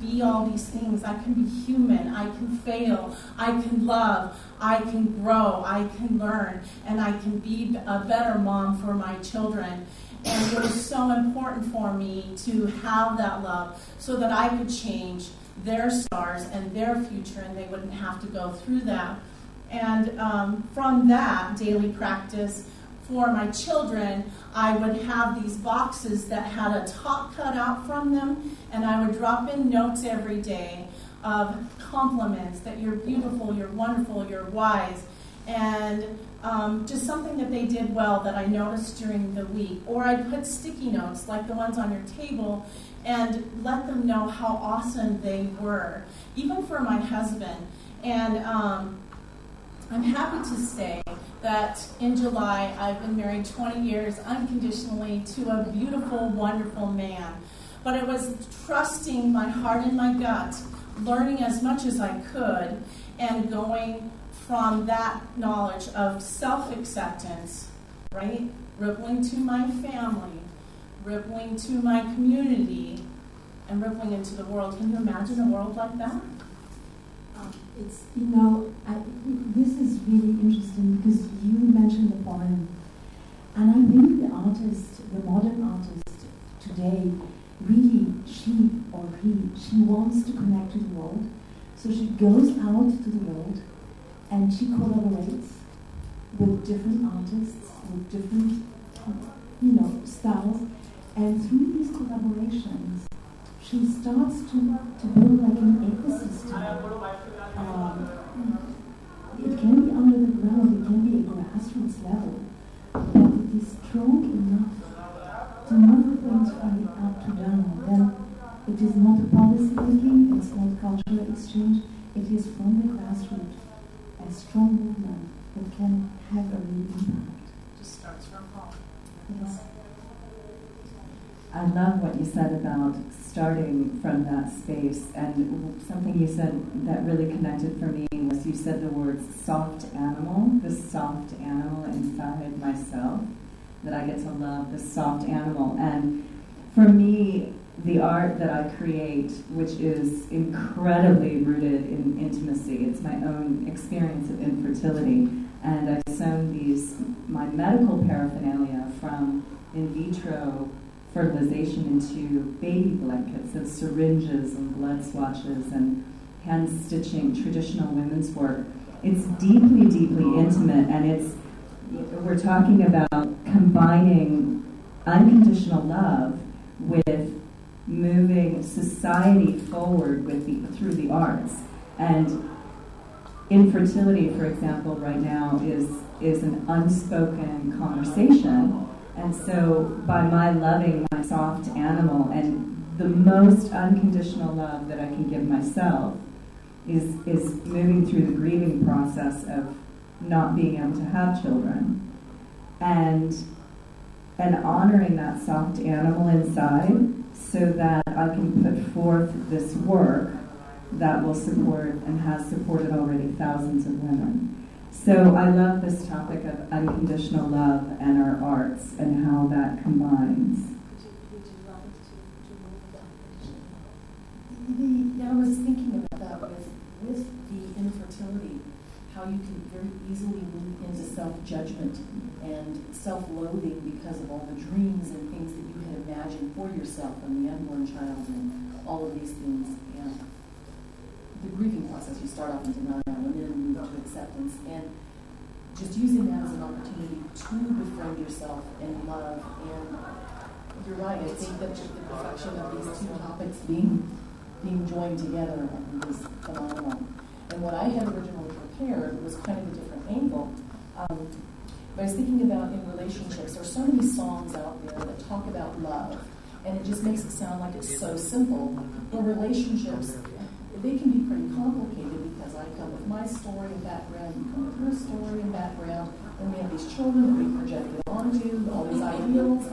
be all these things. I can be human. I can fail. I can love. I can grow. I can learn. And I can be a better mom for my children. And it was so important for me to have that love so that I could change their stars and their future, and they wouldn't have to go through that. And from that daily practice for my children, I would have these boxes that had a top cut out from them, and I would drop in notes every day of compliments that you're beautiful, you're wonderful, you're wise, and just something that they did well that I noticed during the week. Or I'd put sticky notes like the ones on your table and let them know how awesome they were, even for my husband. And I'm happy to say that in July, I've been married 20 years unconditionally to a beautiful, wonderful man. But it was trusting my heart and my gut, learning as much as I could, and going from that knowledge of self-acceptance, right? Rippling to my family, rippling to my community, and rippling into the world. Can you imagine a world like that? It's, this is really interesting because you mentioned the poem. And I think the artist, the modern artist today, really, she or she wants to connect to the world. So she goes out to the world and she collaborates with different artists, with different, styles. And through these collaborations, she starts to build like an ecosystem. It can be under the ground, it can be a grassroots level, but it is strong enough to move things from the up to down. Then it is not a policy making, it's not cultural exchange, it is from the grassroots, a strong movement that can have a real impact. Just starts from home. Yes. I love what you said about starting from that space, and something you said that really connected for me was you said the words soft animal, the soft animal inside myself, that I get to love the soft animal. And for me, the art that I create, which is incredibly rooted in intimacy, it's my own experience of infertility, and I've sewn my medical paraphernalia from in vitro fertilization into baby blankets and syringes and blood swatches and hand stitching, traditional women's work. It's deeply, deeply intimate, and we're talking about combining unconditional love with moving society forward through the arts. And infertility, for example, right now is an unspoken conversation. And so by my loving my soft animal, and the most unconditional love that I can give myself is moving through the grieving process of not being able to have children, and honoring that soft animal inside so that I can put forth this work that will support and has supported already thousands of women. So I love this topic of unconditional love and our arts and how that combines. Could you Yeah, I was thinking about that with the infertility, how you can very easily move into self-judgment and self-loathing because of all the dreams and things that you had imagined for yourself and the unborn child and all of these things. And the grieving process, you start off in denial and then move to acceptance. And just using that as an opportunity to befriend yourself and love. And you're right, I think that just the perfection of these two topics being joined together is phenomenal. And what I had originally prepared was kind of a different angle. But I was thinking about in relationships, there's so many songs out there that talk about love, and it just makes it sound like it's so simple. In relationships, they can be pretty complicated because I come with my story and background, you come with your story and background, and we have these children that we projected onto, all these ideals,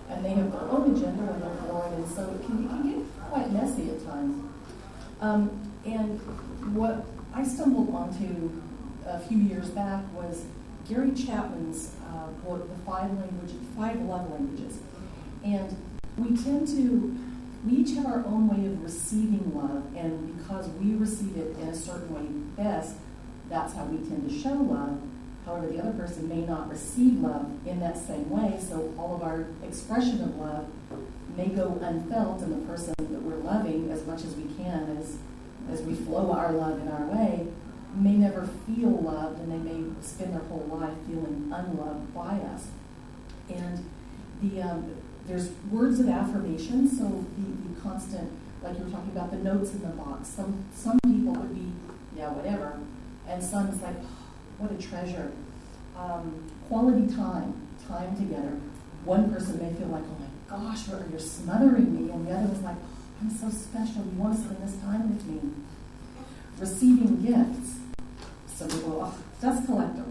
and they have their own agenda when they're born, and so it can get quite messy at times. And what I stumbled onto a few years back was Gary Chapman's book, The Five Love Languages. And we each have our own way of receiving love, and because we receive it in a certain way best, that's how we tend to show love. However, the other person may not receive love in that same way, so all of our expression of love may go unfelt, and the person that we're loving as much as we can, as we flow our love in our way, may never feel loved, and they may spend their whole life feeling unloved by us. And there's words of affirmation, so the constant, like you were talking about, the notes in the box. Some people would be, yeah, whatever, and some is like, oh, what a treasure. Quality time together. One person may feel like, oh my gosh, you're smothering me, and the other was like, oh, I'm so special, you want to spend this time with me. Receiving gifts. Some people, oh, dust collector.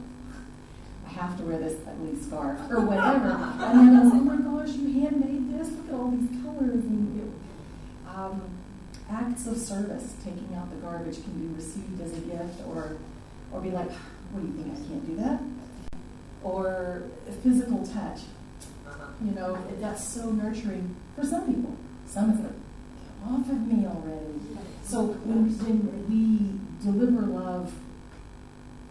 I have to wear this ugly scarf, or whatever. And then I was, oh my gosh, you handmade this? Look at all these colors. And acts of service, taking out the garbage, can be received as a gift, or be like, what do you think, I can't do that? Or physical touch. You know, that's so nurturing for some people. Some is like, get off of me already. So when we deliver love,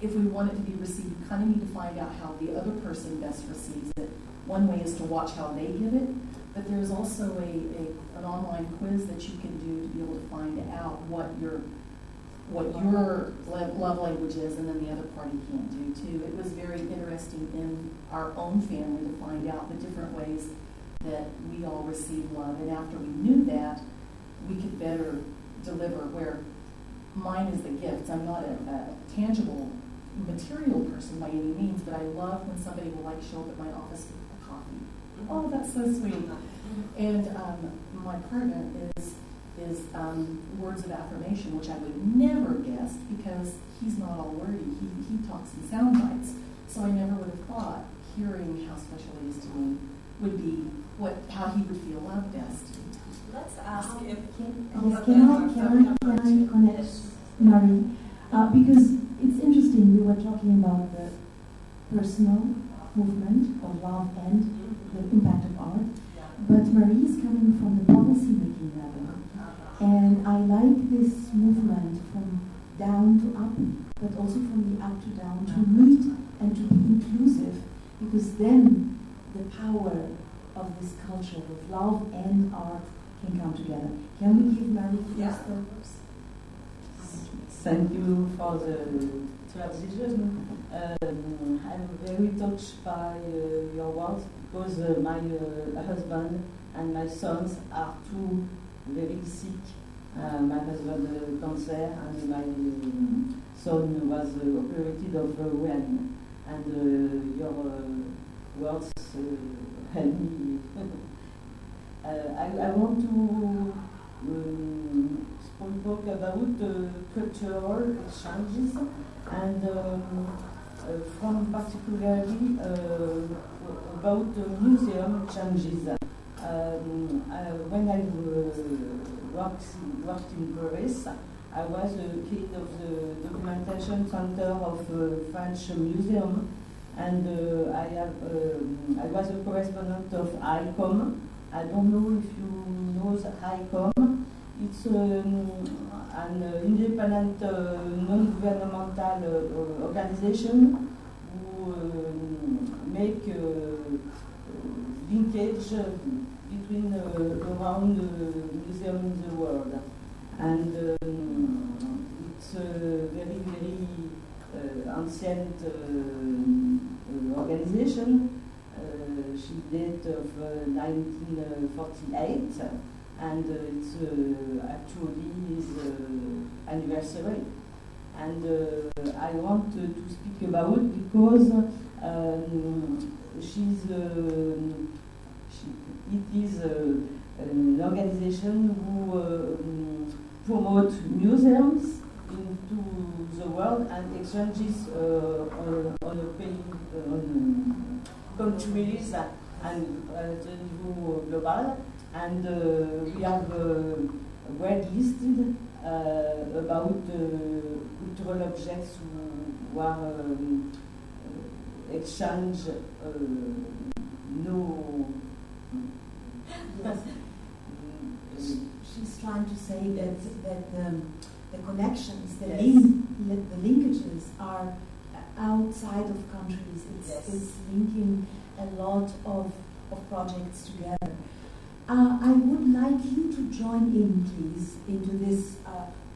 if we want it to be received, you kind of need to find out how the other person best receives it. One way is to watch how they give it, but there's also an online quiz that you can do to be able to find out what your love language is, and then the other party can't do too. It was very interesting in our own family to find out the different ways that we all receive love, and after we knew that, we could better deliver, where mine is the gifts. I'm not a tangible material person by any means, but I love when somebody will like show up at my office with a coffee. Oh, that's so sweet. And my partner is words of affirmation, which I would never guess because he's not all wordy. He talks in sound bites. So I never would have thought hearing how special he is to me would be how he would feel loved best. Let's ask if can I connect, Marie? Because it's interesting, we were talking about the personal movement of love and the impact of art, but Marie is coming from the policy-making level. And I like this movement from down to up, but also from the up to down, to meet and to be inclusive, because then the power of this culture of love and art can come together. Can we give Marie first the words? Thank you for the transition. I'm very touched by your words because my husband and my sons are two very sick. My husband cancer and my son was operated of when. And your words help me. I want to talk about cultural exchanges and from particularly about museum changes. When I worked in Paris, I was the head of the documentation center of French Museum, and I was a correspondent of ICOM. I don't know if you know the ICOM. It's an independent, non-governmental organization who make linkage between around museums in the world. And it's a very, very ancient organization. She date of 1948, and it's actually his anniversary. And I want to speak about it because it is an organization who promotes museums into the world and exchanges on countries and at the niveau global. And we have word listed about cultural objects who are exchange no. Yes. She's trying to say that the connections, the linkages are outside of countries. It's linking a lot of projects together. I would like you to join in, please, into this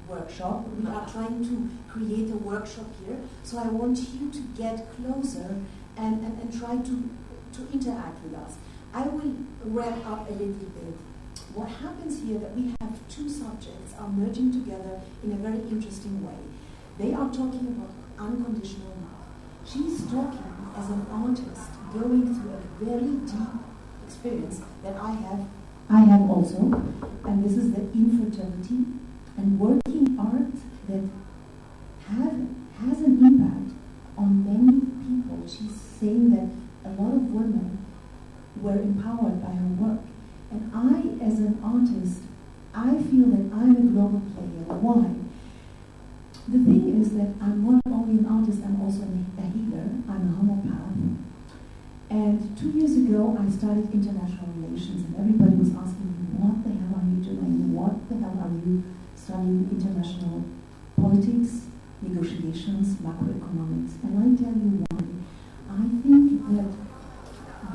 workshop. We are trying to create a workshop here, so I want you to get closer and try to interact with us. I will wrap up a little bit. What happens here that we have two subjects are merging together in a very interesting way. They are talking about unconditional love. She's talking as an artist going through a very deep experience that I have also, and this is the infertility and working art that has an impact on many people. She's saying that a lot of women were empowered by her work. And I, as an artist, I feel that I'm a global player. Why? The thing is that I'm not only an artist, I'm also a healer. I'm a homeopath. And 2 years ago, I started international relations, and everybody was asking me, what the hell are you doing? What the hell are you studying international politics, negotiations, macroeconomics? And I tell you why. I think that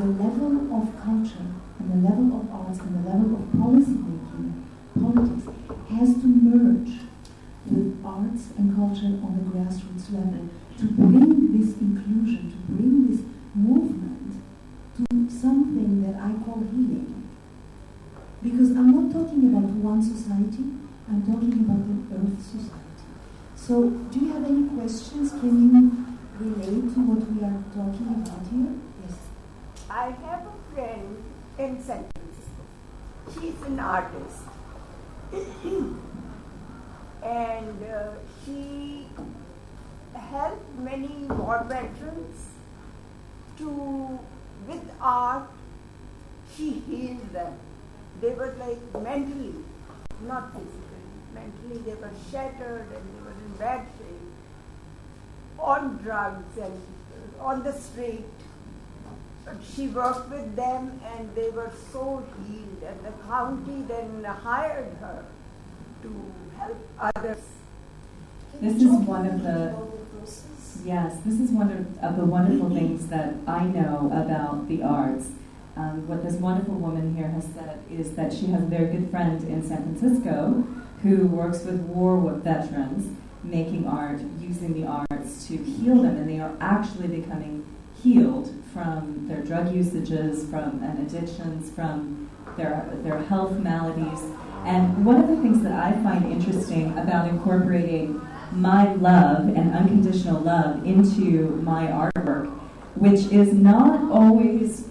the level of culture and the level of arts and the level of policy making, politics, has to merge with arts and culture on the grassroots level to bring this inclusion, to bring this movement to something that I call healing. Because I'm not talking about one society, I'm talking about the Earth society. So, do you have any questions? Can you relate to what we are talking about here? Yes. I have a friend in San Francisco. She's an artist. And she helped many war veterans to, with art, she healed them. They were like mentally, not physically, mentally they were shattered and they were in bad shape, on drugs and on the street. But she worked with them and they were so healed, and the county then hired her to help others. This is one of the this is one of the wonderful things that I know about the arts. What this wonderful woman here has said is that she has a very good friend in San Francisco who works with war veterans, making art, using the arts to heal them, and they are actually becoming healed from their drug usages, and addictions, from their health maladies. And one of the things that I find interesting about incorporating my love and unconditional love into my artwork, which is not always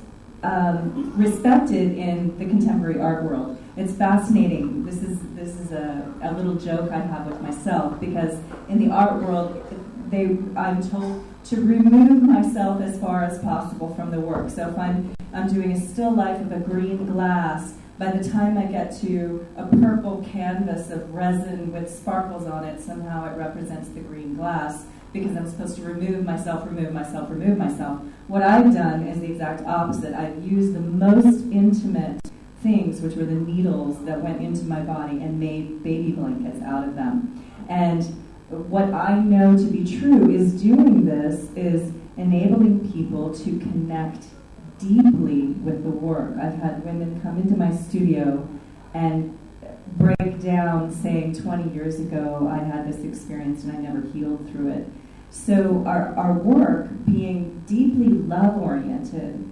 respected in the contemporary art world. It's fascinating. This is a little joke I have with myself, because in the art world, I'm told to remove myself as far as possible from the work. So if I'm doing a still life of a green glass, by the time I get to a purple canvas of resin with sparkles on it, somehow it represents the green glass, because I'm supposed to remove myself. What I've done is the exact opposite. I've used the most intimate things, which were the needles that went into my body and made baby blankets out of them. And what I know to be true is doing this is enabling people to connect deeply with the work. I've had women come into my studio and break down saying 20 years ago I had this experience and I never healed through it. So our work being deeply love-oriented,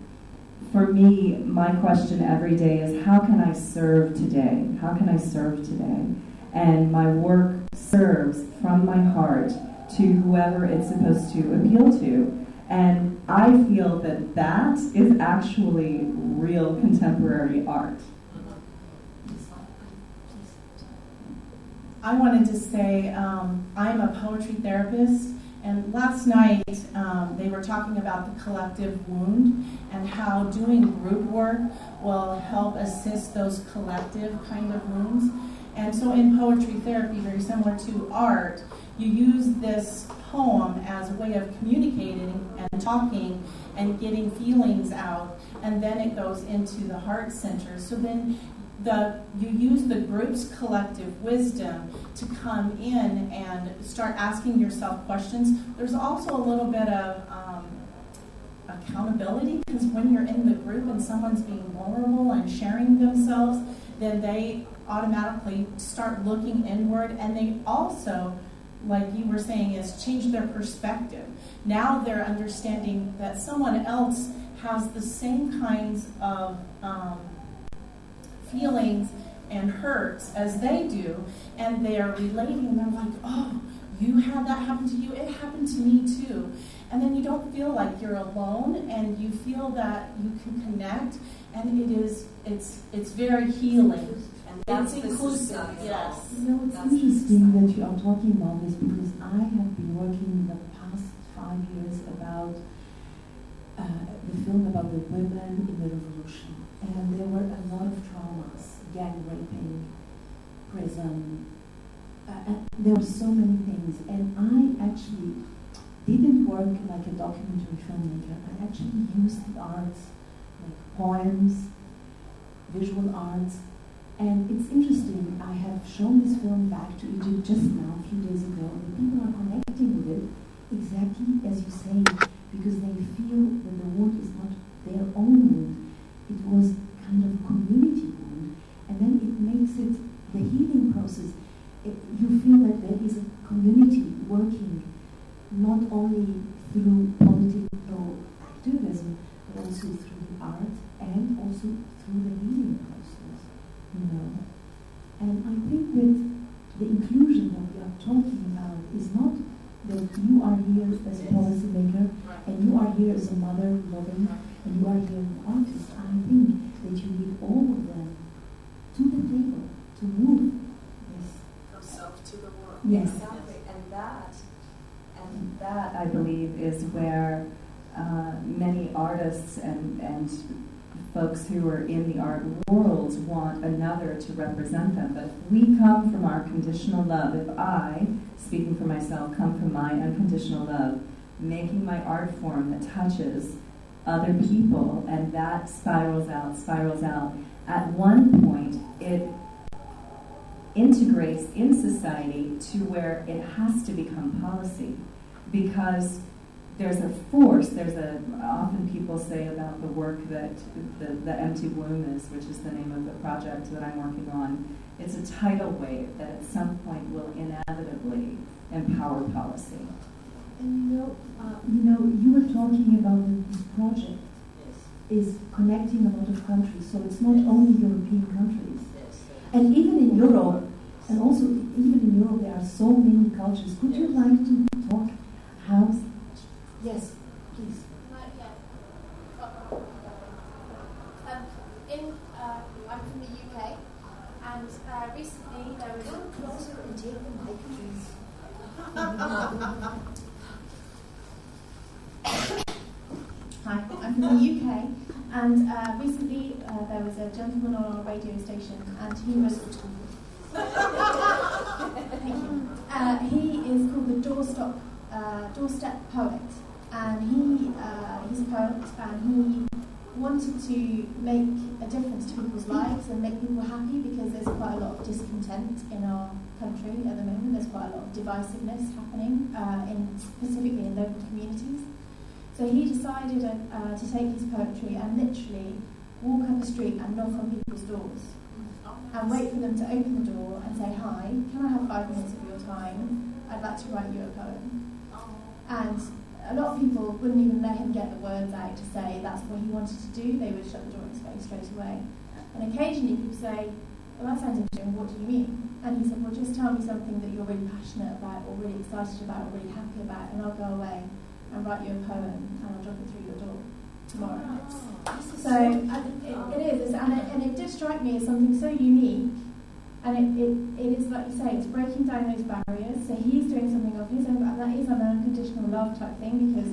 for me, my question every day is, how can I serve today? How can I serve today? And my work serves from my heart to whoever it's supposed to appeal to. And I feel that that is actually real contemporary art. I wanted to say I'm a poetry therapist, and last night they were talking about the collective wound and how doing group work will help assist those collective kind of wounds. And so in poetry therapy, very similar to art, you use this poem as a way of communicating and talking and getting feelings out, and then it goes into the heart center. So then you use the group's collective wisdom to come in and start asking yourself questions. There's also a little bit of accountability, because when you're in the group and someone's being vulnerable and sharing themselves, then they automatically start looking inward, and they also, like you were saying, is change their perspective. Now they're understanding that someone else has the same kinds of feelings and hurts as they do, and they are relating. They're like, oh, you had that happen to you, it happened to me too. And then you don't feel like you're alone, and you feel that you can connect, and it's very healing. And that's inclusive. Yes. You know, it's interesting that you are talking about this, because I have been working the past 5 years about the film about the women in the revolution. And there were a lot of traumas, gang raping, prison, and there were so many things. And I actually didn't work like a documentary filmmaker. I actually used the arts, like poems, visual arts. And it's interesting, I have shown this film back to Egypt just now, a few days ago, and people are connecting with it exactly as you say, because they feel that the wound is not their own wound. It was kind of a community wound, and then it makes it the healing process. You feel that there is a community working not only through political activism, but also through the art and also through the healing process, you know. And I think that the inclusion that we are talking about is not that you are here as a policymaker and you are here as a mother loving and you are here as an artist. I think that you need all of them to the table to move this. From self to the world. Yes. Exactly. And that, I believe, is where many artists and folks who are in the art world want another to represent them. But if we come from our conditional love, if I, speaking for myself, come from my unconditional love, making my art form that touches other people, and that spirals out, at one point it integrates in society to where it has to become policy, because there's a force, often people say about the work that the empty womb is, which is the name of the project that I'm working on. It's a tidal wave that at some point will inevitably empower policy. And you were talking about this project is connecting a lot of countries, so it's not only European countries. And even in Europe, and also even in Europe, there are so many cultures. Could you like to talk how? Yes, please. I'm from the UK, and recently there was Come closer and take the mic, please. Hi, I'm from the UK, and recently there was a gentleman on our radio station, and he was. He is called the Doorstep Poet, and he's a poet, and he wanted to make a difference to people's lives and make people happy, because there's quite a lot of discontent in our country at the moment. There's quite a lot of divisiveness happening, specifically in local communities. So he decided to take his poetry and literally walk up the street and knock on people's doors and wait for them to open the door and say, "Hi, can I have 5 minutes of your time? I'd like to write you a poem." And a lot of people wouldn't even let him get the words out to say that's what he wanted to do. They would shut the door in his face straight away. And occasionally people say, "Well, that sounds interesting, what do you mean?" And he said, "Well, just tell me something that you're really passionate about or really excited about or really happy about, and I'll go away and write you a poem and I'll drop it through your door tomorrow." So it is, and it did strike me as something so unique. And it is, like you say, it's breaking down those barriers. So he's doing something of his own, and that is an unconditional love type thing, because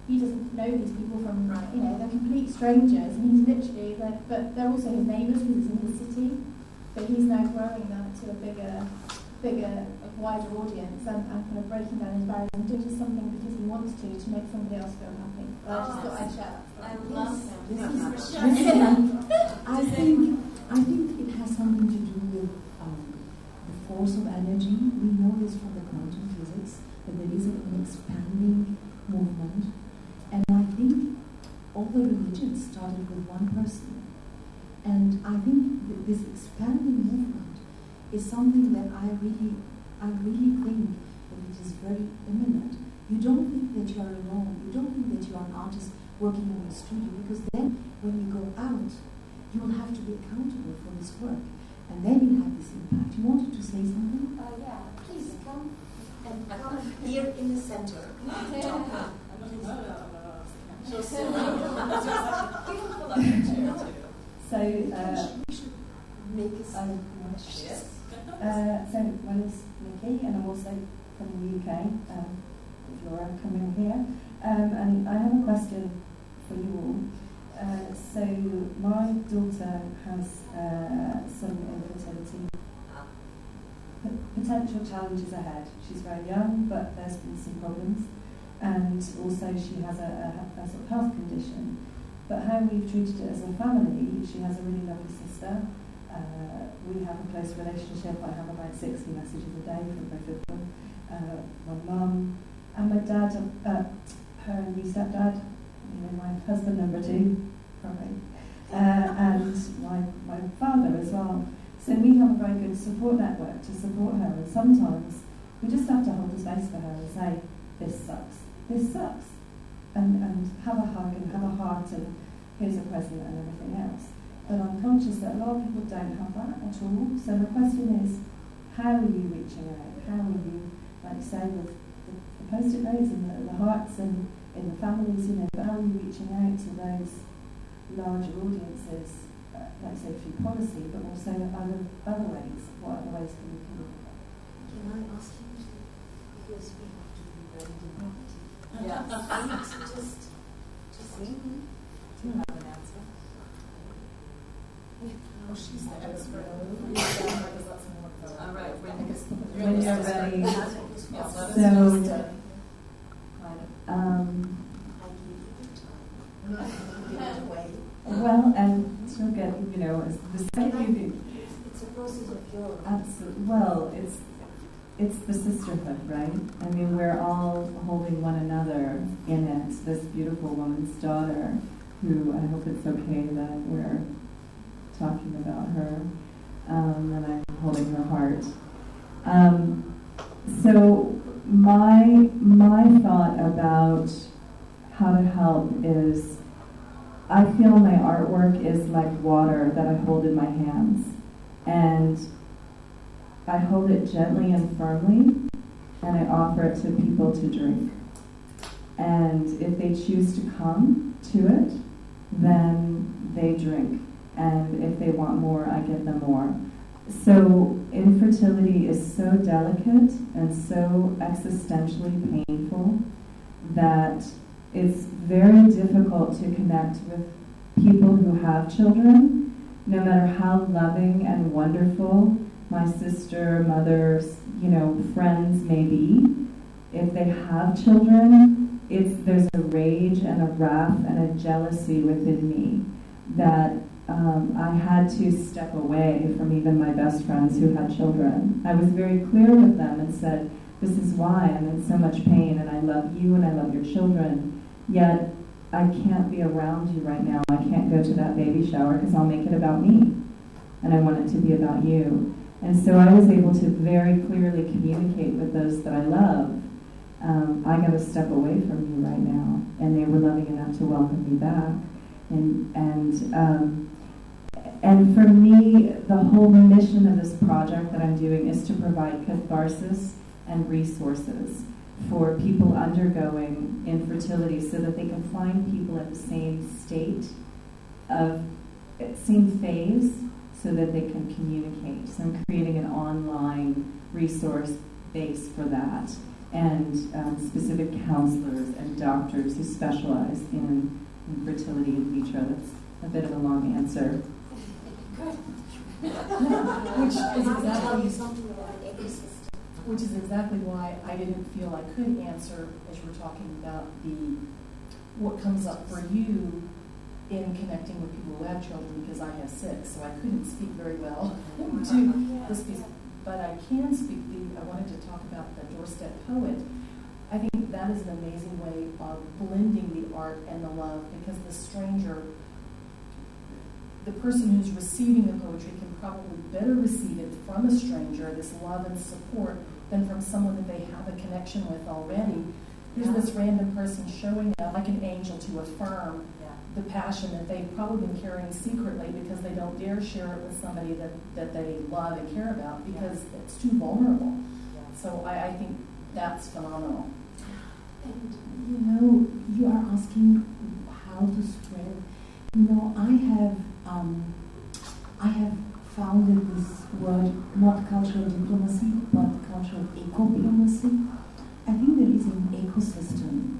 he doesn't know these people from, they're complete strangers, and he's literally, but they're also his neighbours because it's in his city. But he's now growing that to a bigger, wider audience, and kind of breaking down his barriers and doing just something because he wants to make somebody else feel happy. I just thought I'd share that. I love him. I think it has something to do with the force of energy. We know this from the quantum physics, that there is an expanding movement. And I think all the religions started with one person. And I think that this expanding movement is something that I really think that it is very imminent. You don't think that you are alone. You don't think that you are an artist working in a studio, because then when you go out, you will have to be accountable for this work. And then you have this impact. You wanted to say something? Yeah, please come and come here in the center. So, make us so my name's Nikki, and I'm also from the UK, if you're coming here. And I have a question for you all. So my daughter has some infertility potential challenges ahead. She's very young, but there's been some problems, and also she has a sort of health condition. But how we've treated it as a family, she has a really lovely sister. We have a close relationship. I have about 60 messages a day from both of them. My mum and my dad, her new stepdad, my husband number 2, probably, and my father as well. So we have a very good support network to support her, and sometimes we just have to hold the space for her and say, this sucks, and have a hug and have a heart and here's a present and everything else. But I'm conscious that a lot of people don't have that at all. So the question is, how are you reaching out? How are you, like you say, with the post-it notes and the hearts and in the families, but how are you reaching out to those larger audiences, like say through policy, but also other ways? What other ways can we come up? Can I ask you to, because we have to be very democratic. Yeah. just do you have an answer? Oh, she's the expert. All right, when you're ready. Well, and she'll get, the same you do. It's a process of your. Absolutely. Well, it's the sisterhood, right? I mean, we're all holding one another in it. This beautiful woman's daughter, who I hope it's okay that we're talking about her, and I'm holding her heart. So my thought about how to help is, I feel my artwork is like water that I hold in my hands, and I hold it gently and firmly, and I offer it to people to drink. And if they choose to come to it, then they drink. And if they want more, I give them more. So infertility is so delicate and so existentially painful that it's very difficult to connect with people who have children, no matter how loving and wonderful my sister, mothers, friends may be. If they have children, there's a rage and a wrath and a jealousy within me that I had to step away from even my best friends who had children. I was very clear with them and said, this is why I'm in so much pain, and I love you and I love your children, yet I can't be around you right now. I can't go to that baby shower because I'll make it about me, and I want it to be about you. And so I was able to very clearly communicate with those that I love, I got to step away from you right now. And they were loving enough to welcome me back. And for me, the whole mission of this project that I'm doing is to provide catharsis and resources for people undergoing infertility so that they can find people at the same state of, same phase, so that they can communicate. So I'm creating an online resource base for that, and specific counselors and doctors who specialize in fertility in vitro. That's a bit of a long answer. Which is exactly why I didn't feel I could answer as you were talking about what comes up for you in connecting with people who have children, because I have 6, so I couldn't speak very well to this piece. But I can speak. I wanted to talk about the doorstep poet. I think that is an amazing way of blending the art and the love, because the stranger, the person who's receiving the poetry, can probably better receive it from a stranger, this love and support, than from someone that they have a connection with already. There's this random person showing up like an angel to affirm the passion that they've probably been carrying secretly because they don't dare share it with somebody that they love and care about because it's too vulnerable. So I think that's phenomenal. And you are asking how to spread. I have founded this word, not cultural diplomacy, but cultural eco-diplomacy. I think there is an ecosystem.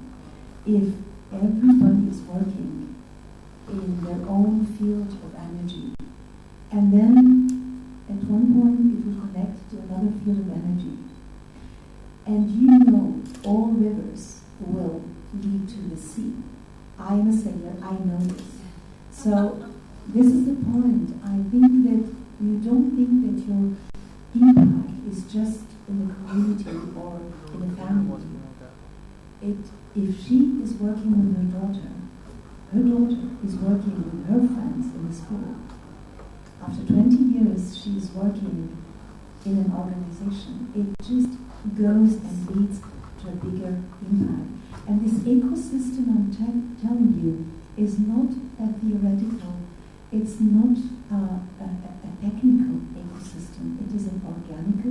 If everybody is working in their own field of energy, and then at one point it will connect to another field of energy, and all rivers will lead to the sea. I am a sailor, I know this. So this is the point. I think that you don't think that your impact is just in the community or in the family. If she is working with her daughter is working with her friends in the school. After 20 years, she is working in an organization. It just goes and leads to a bigger impact. And this ecosystem I'm telling you is not a theoretical, it's not a technical ecosystem. It is an organic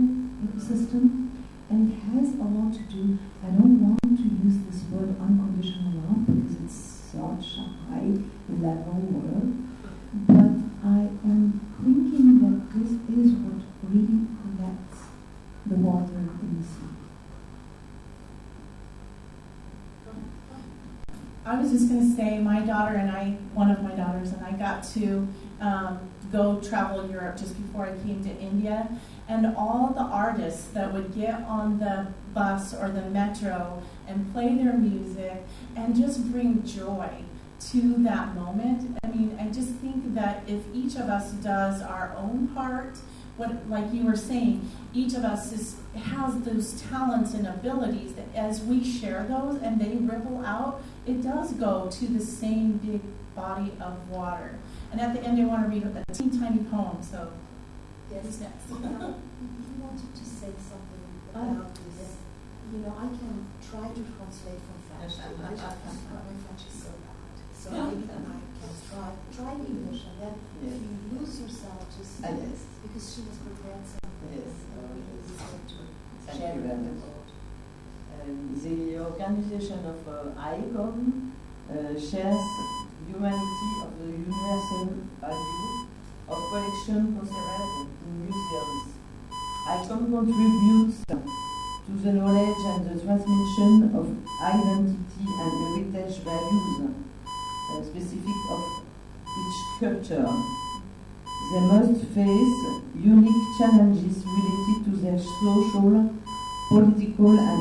ecosystem, and it has a lot to do. I don't want to use this word unconditional love because it's such a high level word, but I am thinking that this is what really connects the water in the sea. I was just going to say, my daughter and I, one of my daughters and I got to go travel Europe just before I came to India, and all the artists that would get on the bus or the metro and play their music and just bring joy to that moment. I mean, I just think that if each of us does our own part, like you were saying, each of us has those talents and abilities that as we share those and they ripple out, it does go to the same big body of water. And at the end, I want to read a teeny tiny poem. So, yes, next. You wanted to say something about this. I can try to translate from French to English. My French is so bad. So maybe then I can try English, and then if you lose yourself, just because she was prepared something. Yes. Thank you very much. The organization of ICOM shares humanity of the universal value of collection conserved in museums. ICOM contributes to the knowledge and the transmission of identity and heritage values specific of each culture. They must face unique challenges related to their social, political, and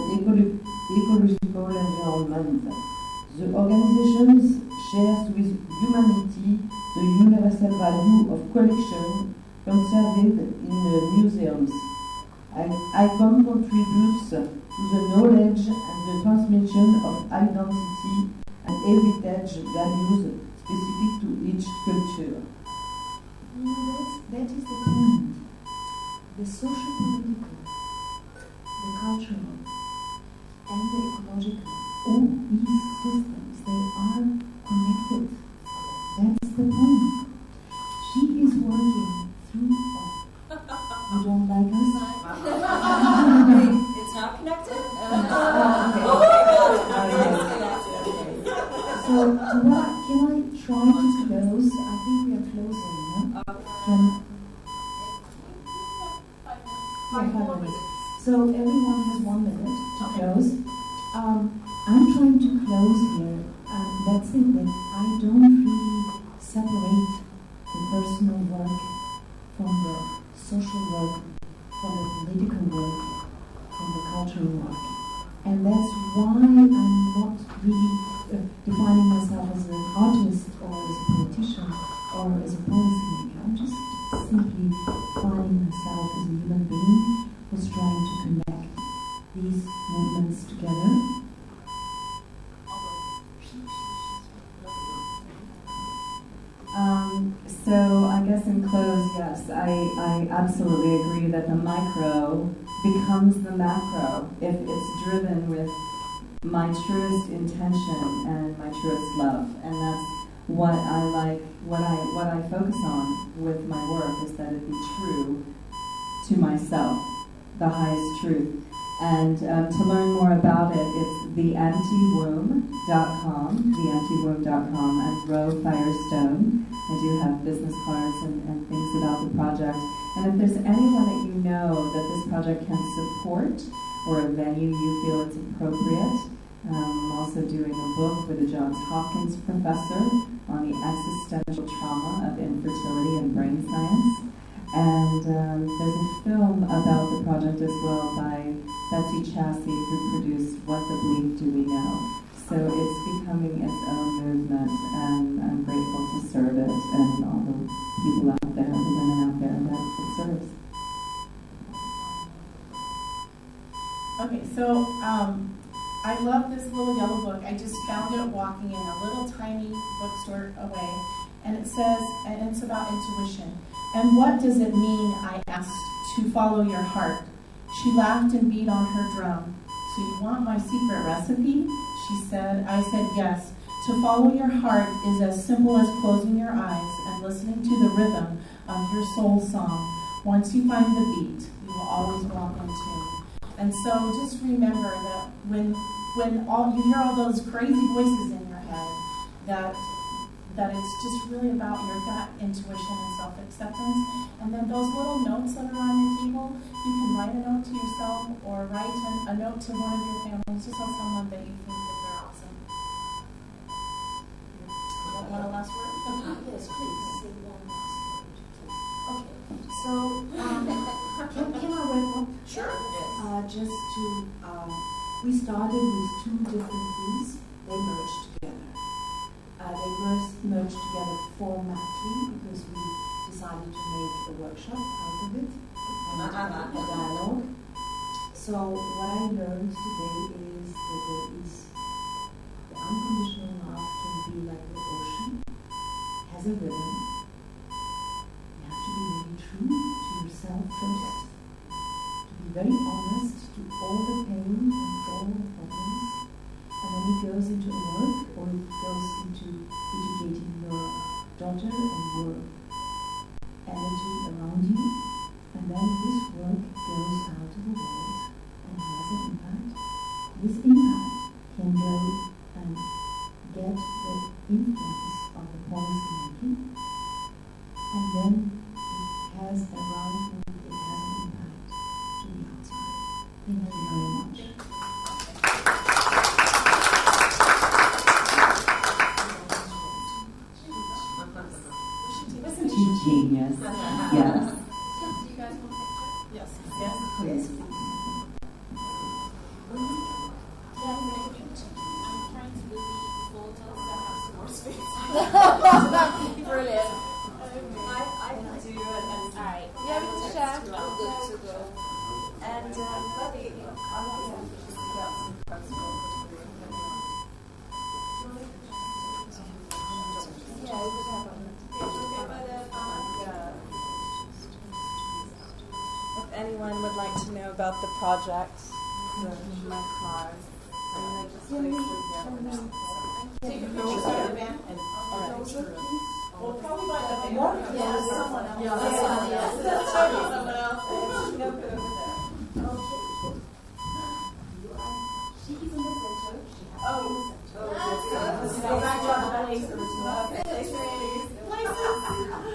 ecological environment. The organizations shares with humanity the universal value of collection conserved in museums. ICOM contributes to the knowledge and the transmission of identity and heritage values specific to each culture. That is the point. The social political, the cultural, and the ecological, all these systems, they are connected. That's the point. She is working through. You don't like us? It's not connected? So, can I try to close? I think we are closing, no? Can, 5 minutes. So everyone has 1 minute to close. I'm trying to close here. That's it. That I don't really separate the personal work from the social work, from the political work, from the cultural work. And that's why I'm not really defining myself as an artist or as a politician or as a policymaker. I'm just simply defining myself as a human being who's trying to connect these movements together. So I guess in close, yes, I absolutely agree that the micro becomes the macro if it's driven with my truest intention and my truest love. And that's what I like, what I focus on with my work is that it be true to myself, the highest truth. And to learn more about it, it's theemptywomb.com, theemptywomb.com, and Roe Firestone. I do have business cards and things about the project. And if there's anyone that you know that this project can support, or a venue you feel it's appropriate, I'm also doing a book with a Johns Hopkins professor on the existential trauma of infertility and brain science. And there's a film about the project as well by Betsy Chassey, who produced What the Bleep Do We Know? So it's becoming its own movement, and I'm grateful to serve it and all the people out there, the women out there that it serves. Okay, so I love this little yellow book. I just found it walking in a little tiny bookstore away, and it says, and it's about intuition. And what does it mean, I asked, to follow your heart? She laughed and beat on her drum. So you want my secret recipe? She said. I said yes. To follow your heart is as simple as closing your eyes and listening to the rhythm of your soul song. Once you find the beat, you will always walk in tune. And so just remember that when all you hear all those crazy voices in your head, that it's just really about your gut intuition and self-acceptance. And then those little notes that are on your table, you can write a note to yourself or write a note to one of your families. Just tell someone that you think that they're awesome. You want a last word? Yes, please. Say one last word, please. Okay. So, can I wrap up? Sure. Yes. We started with 2 different themes. They merged together. They merged together formatly because we decided to make a workshop out of it and a dialogue. So what I learned today is that there is the unconditional love can be like the ocean, has a rhythm. You have to be really true to yourself first, to be very honest to all the pain and all the problems. And then it goes into work, or it goes into educating your daughter and your attitude around you. And then this work goes out to the world and has an impact. This impact can go and get the influence of the policy making. And then it has around, it has an impact to the outside. Thank you very much. Genius. Yes. Do you guys want a picture? Yes. Yes, please. Brilliant. I can do it. Alright. Yeah, we can share. I'm good to go. And maybe I'm going to just about some practical If anyone would like to know about the project, my card. Take a picture of the band. Well, probably by the more. Yeah, someone else. Yeah, That's someone else. No good over there. She's in the center. Oh. Go back to the places. And there's one more phone over there.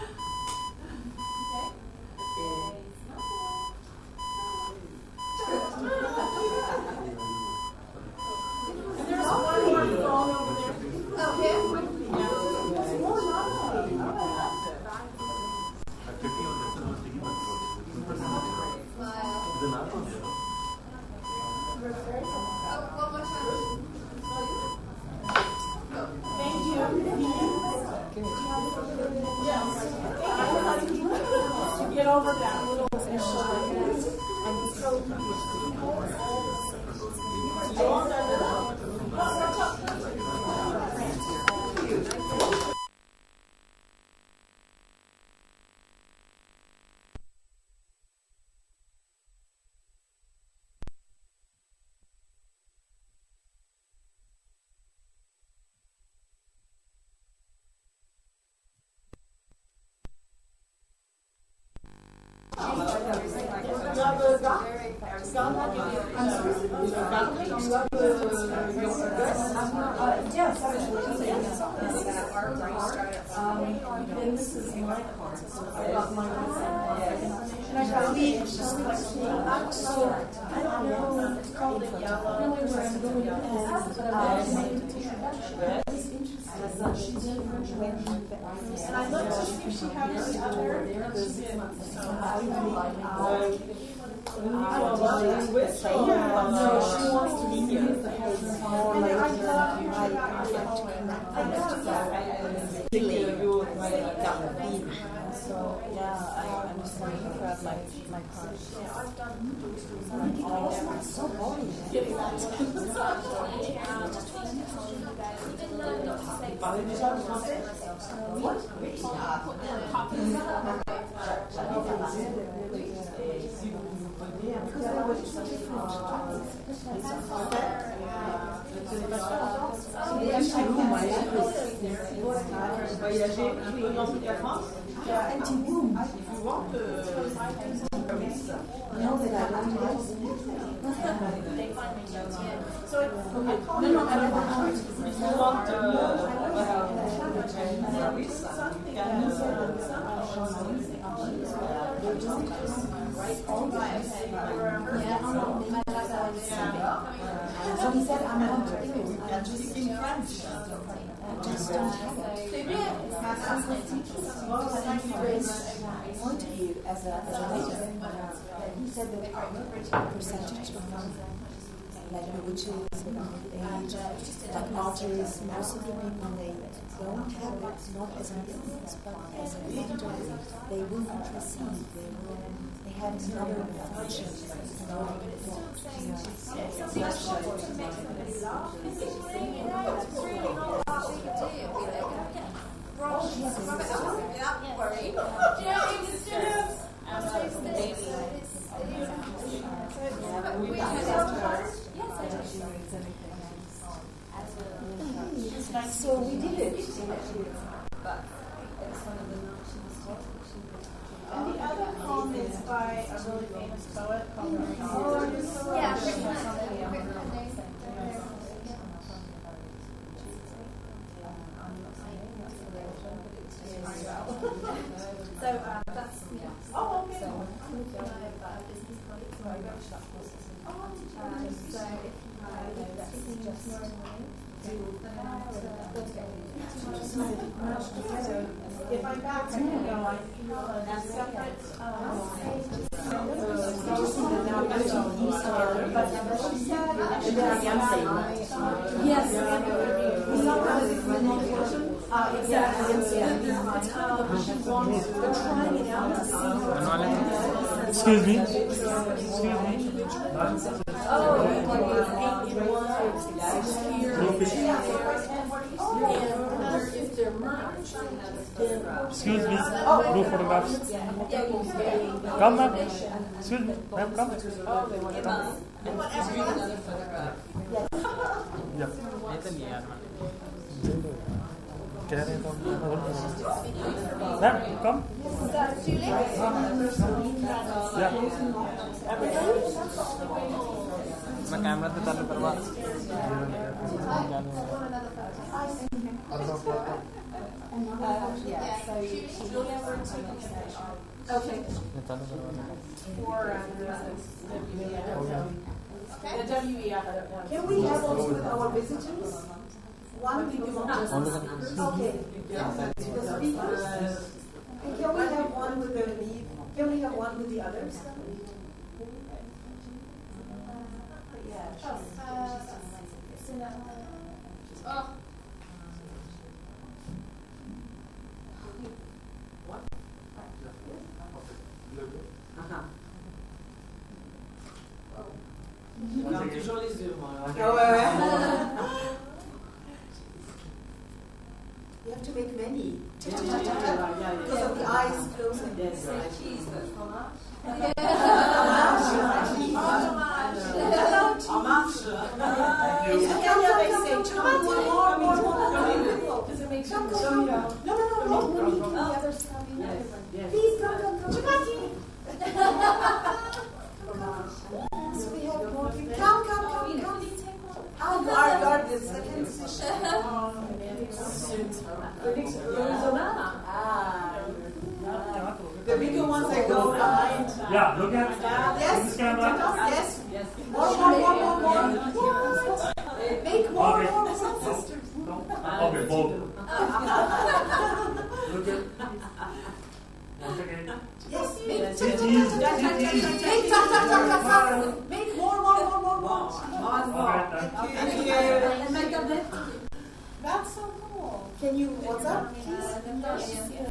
Thank you. Yes. To get over that little issue. And this is my card, so I got my And I probably it's just like so I don't know. It's called the yellow. Really, where I'm going to pass, but I'm going to make an introduction. And I'd love to see if she has the other. She did. So I no, she wants to be here. So yeah, I'm just going to grab my card. So boring. So he said, I'm not speaking French. Just don't have it. Point of view as a native. He said that percentage of like witches and age, like artists, most of the people they don't have it, not as an illness, but as a mental, they will not receive, they have another function. So we did it. And the other poem is by a really famous poet called So that's oh, okay. So business colleagues or workshop courses. So if I'm back, I can go. I can separate. Yes. Exactly. It's kind of what she wants. They're trying it out to see how it's Excuse me. Excuse me. if they're merged, Excuse me. Blue photographs. Come, ma'am. Excuse me. Ma'am, come. Yeah. Ma'am, come. Yeah. मैं camera तो चालू करवा Okay. Can we have also with our visitors? One we do not. Okay. The speakers. And can we have one with the lead? Can we have one with the others? You have to make many. Because of the eyes closing. Yes. Please come. So we have more people. Come. Our guard is second position. The bigger ones that go behind. Yeah, look at Yes. this camera. Yes. More. Make more sisters. Okay, both. Look at. Once again. Yes. Make more. Okay, thank you. That's so cool. Can you WhatsApp, please?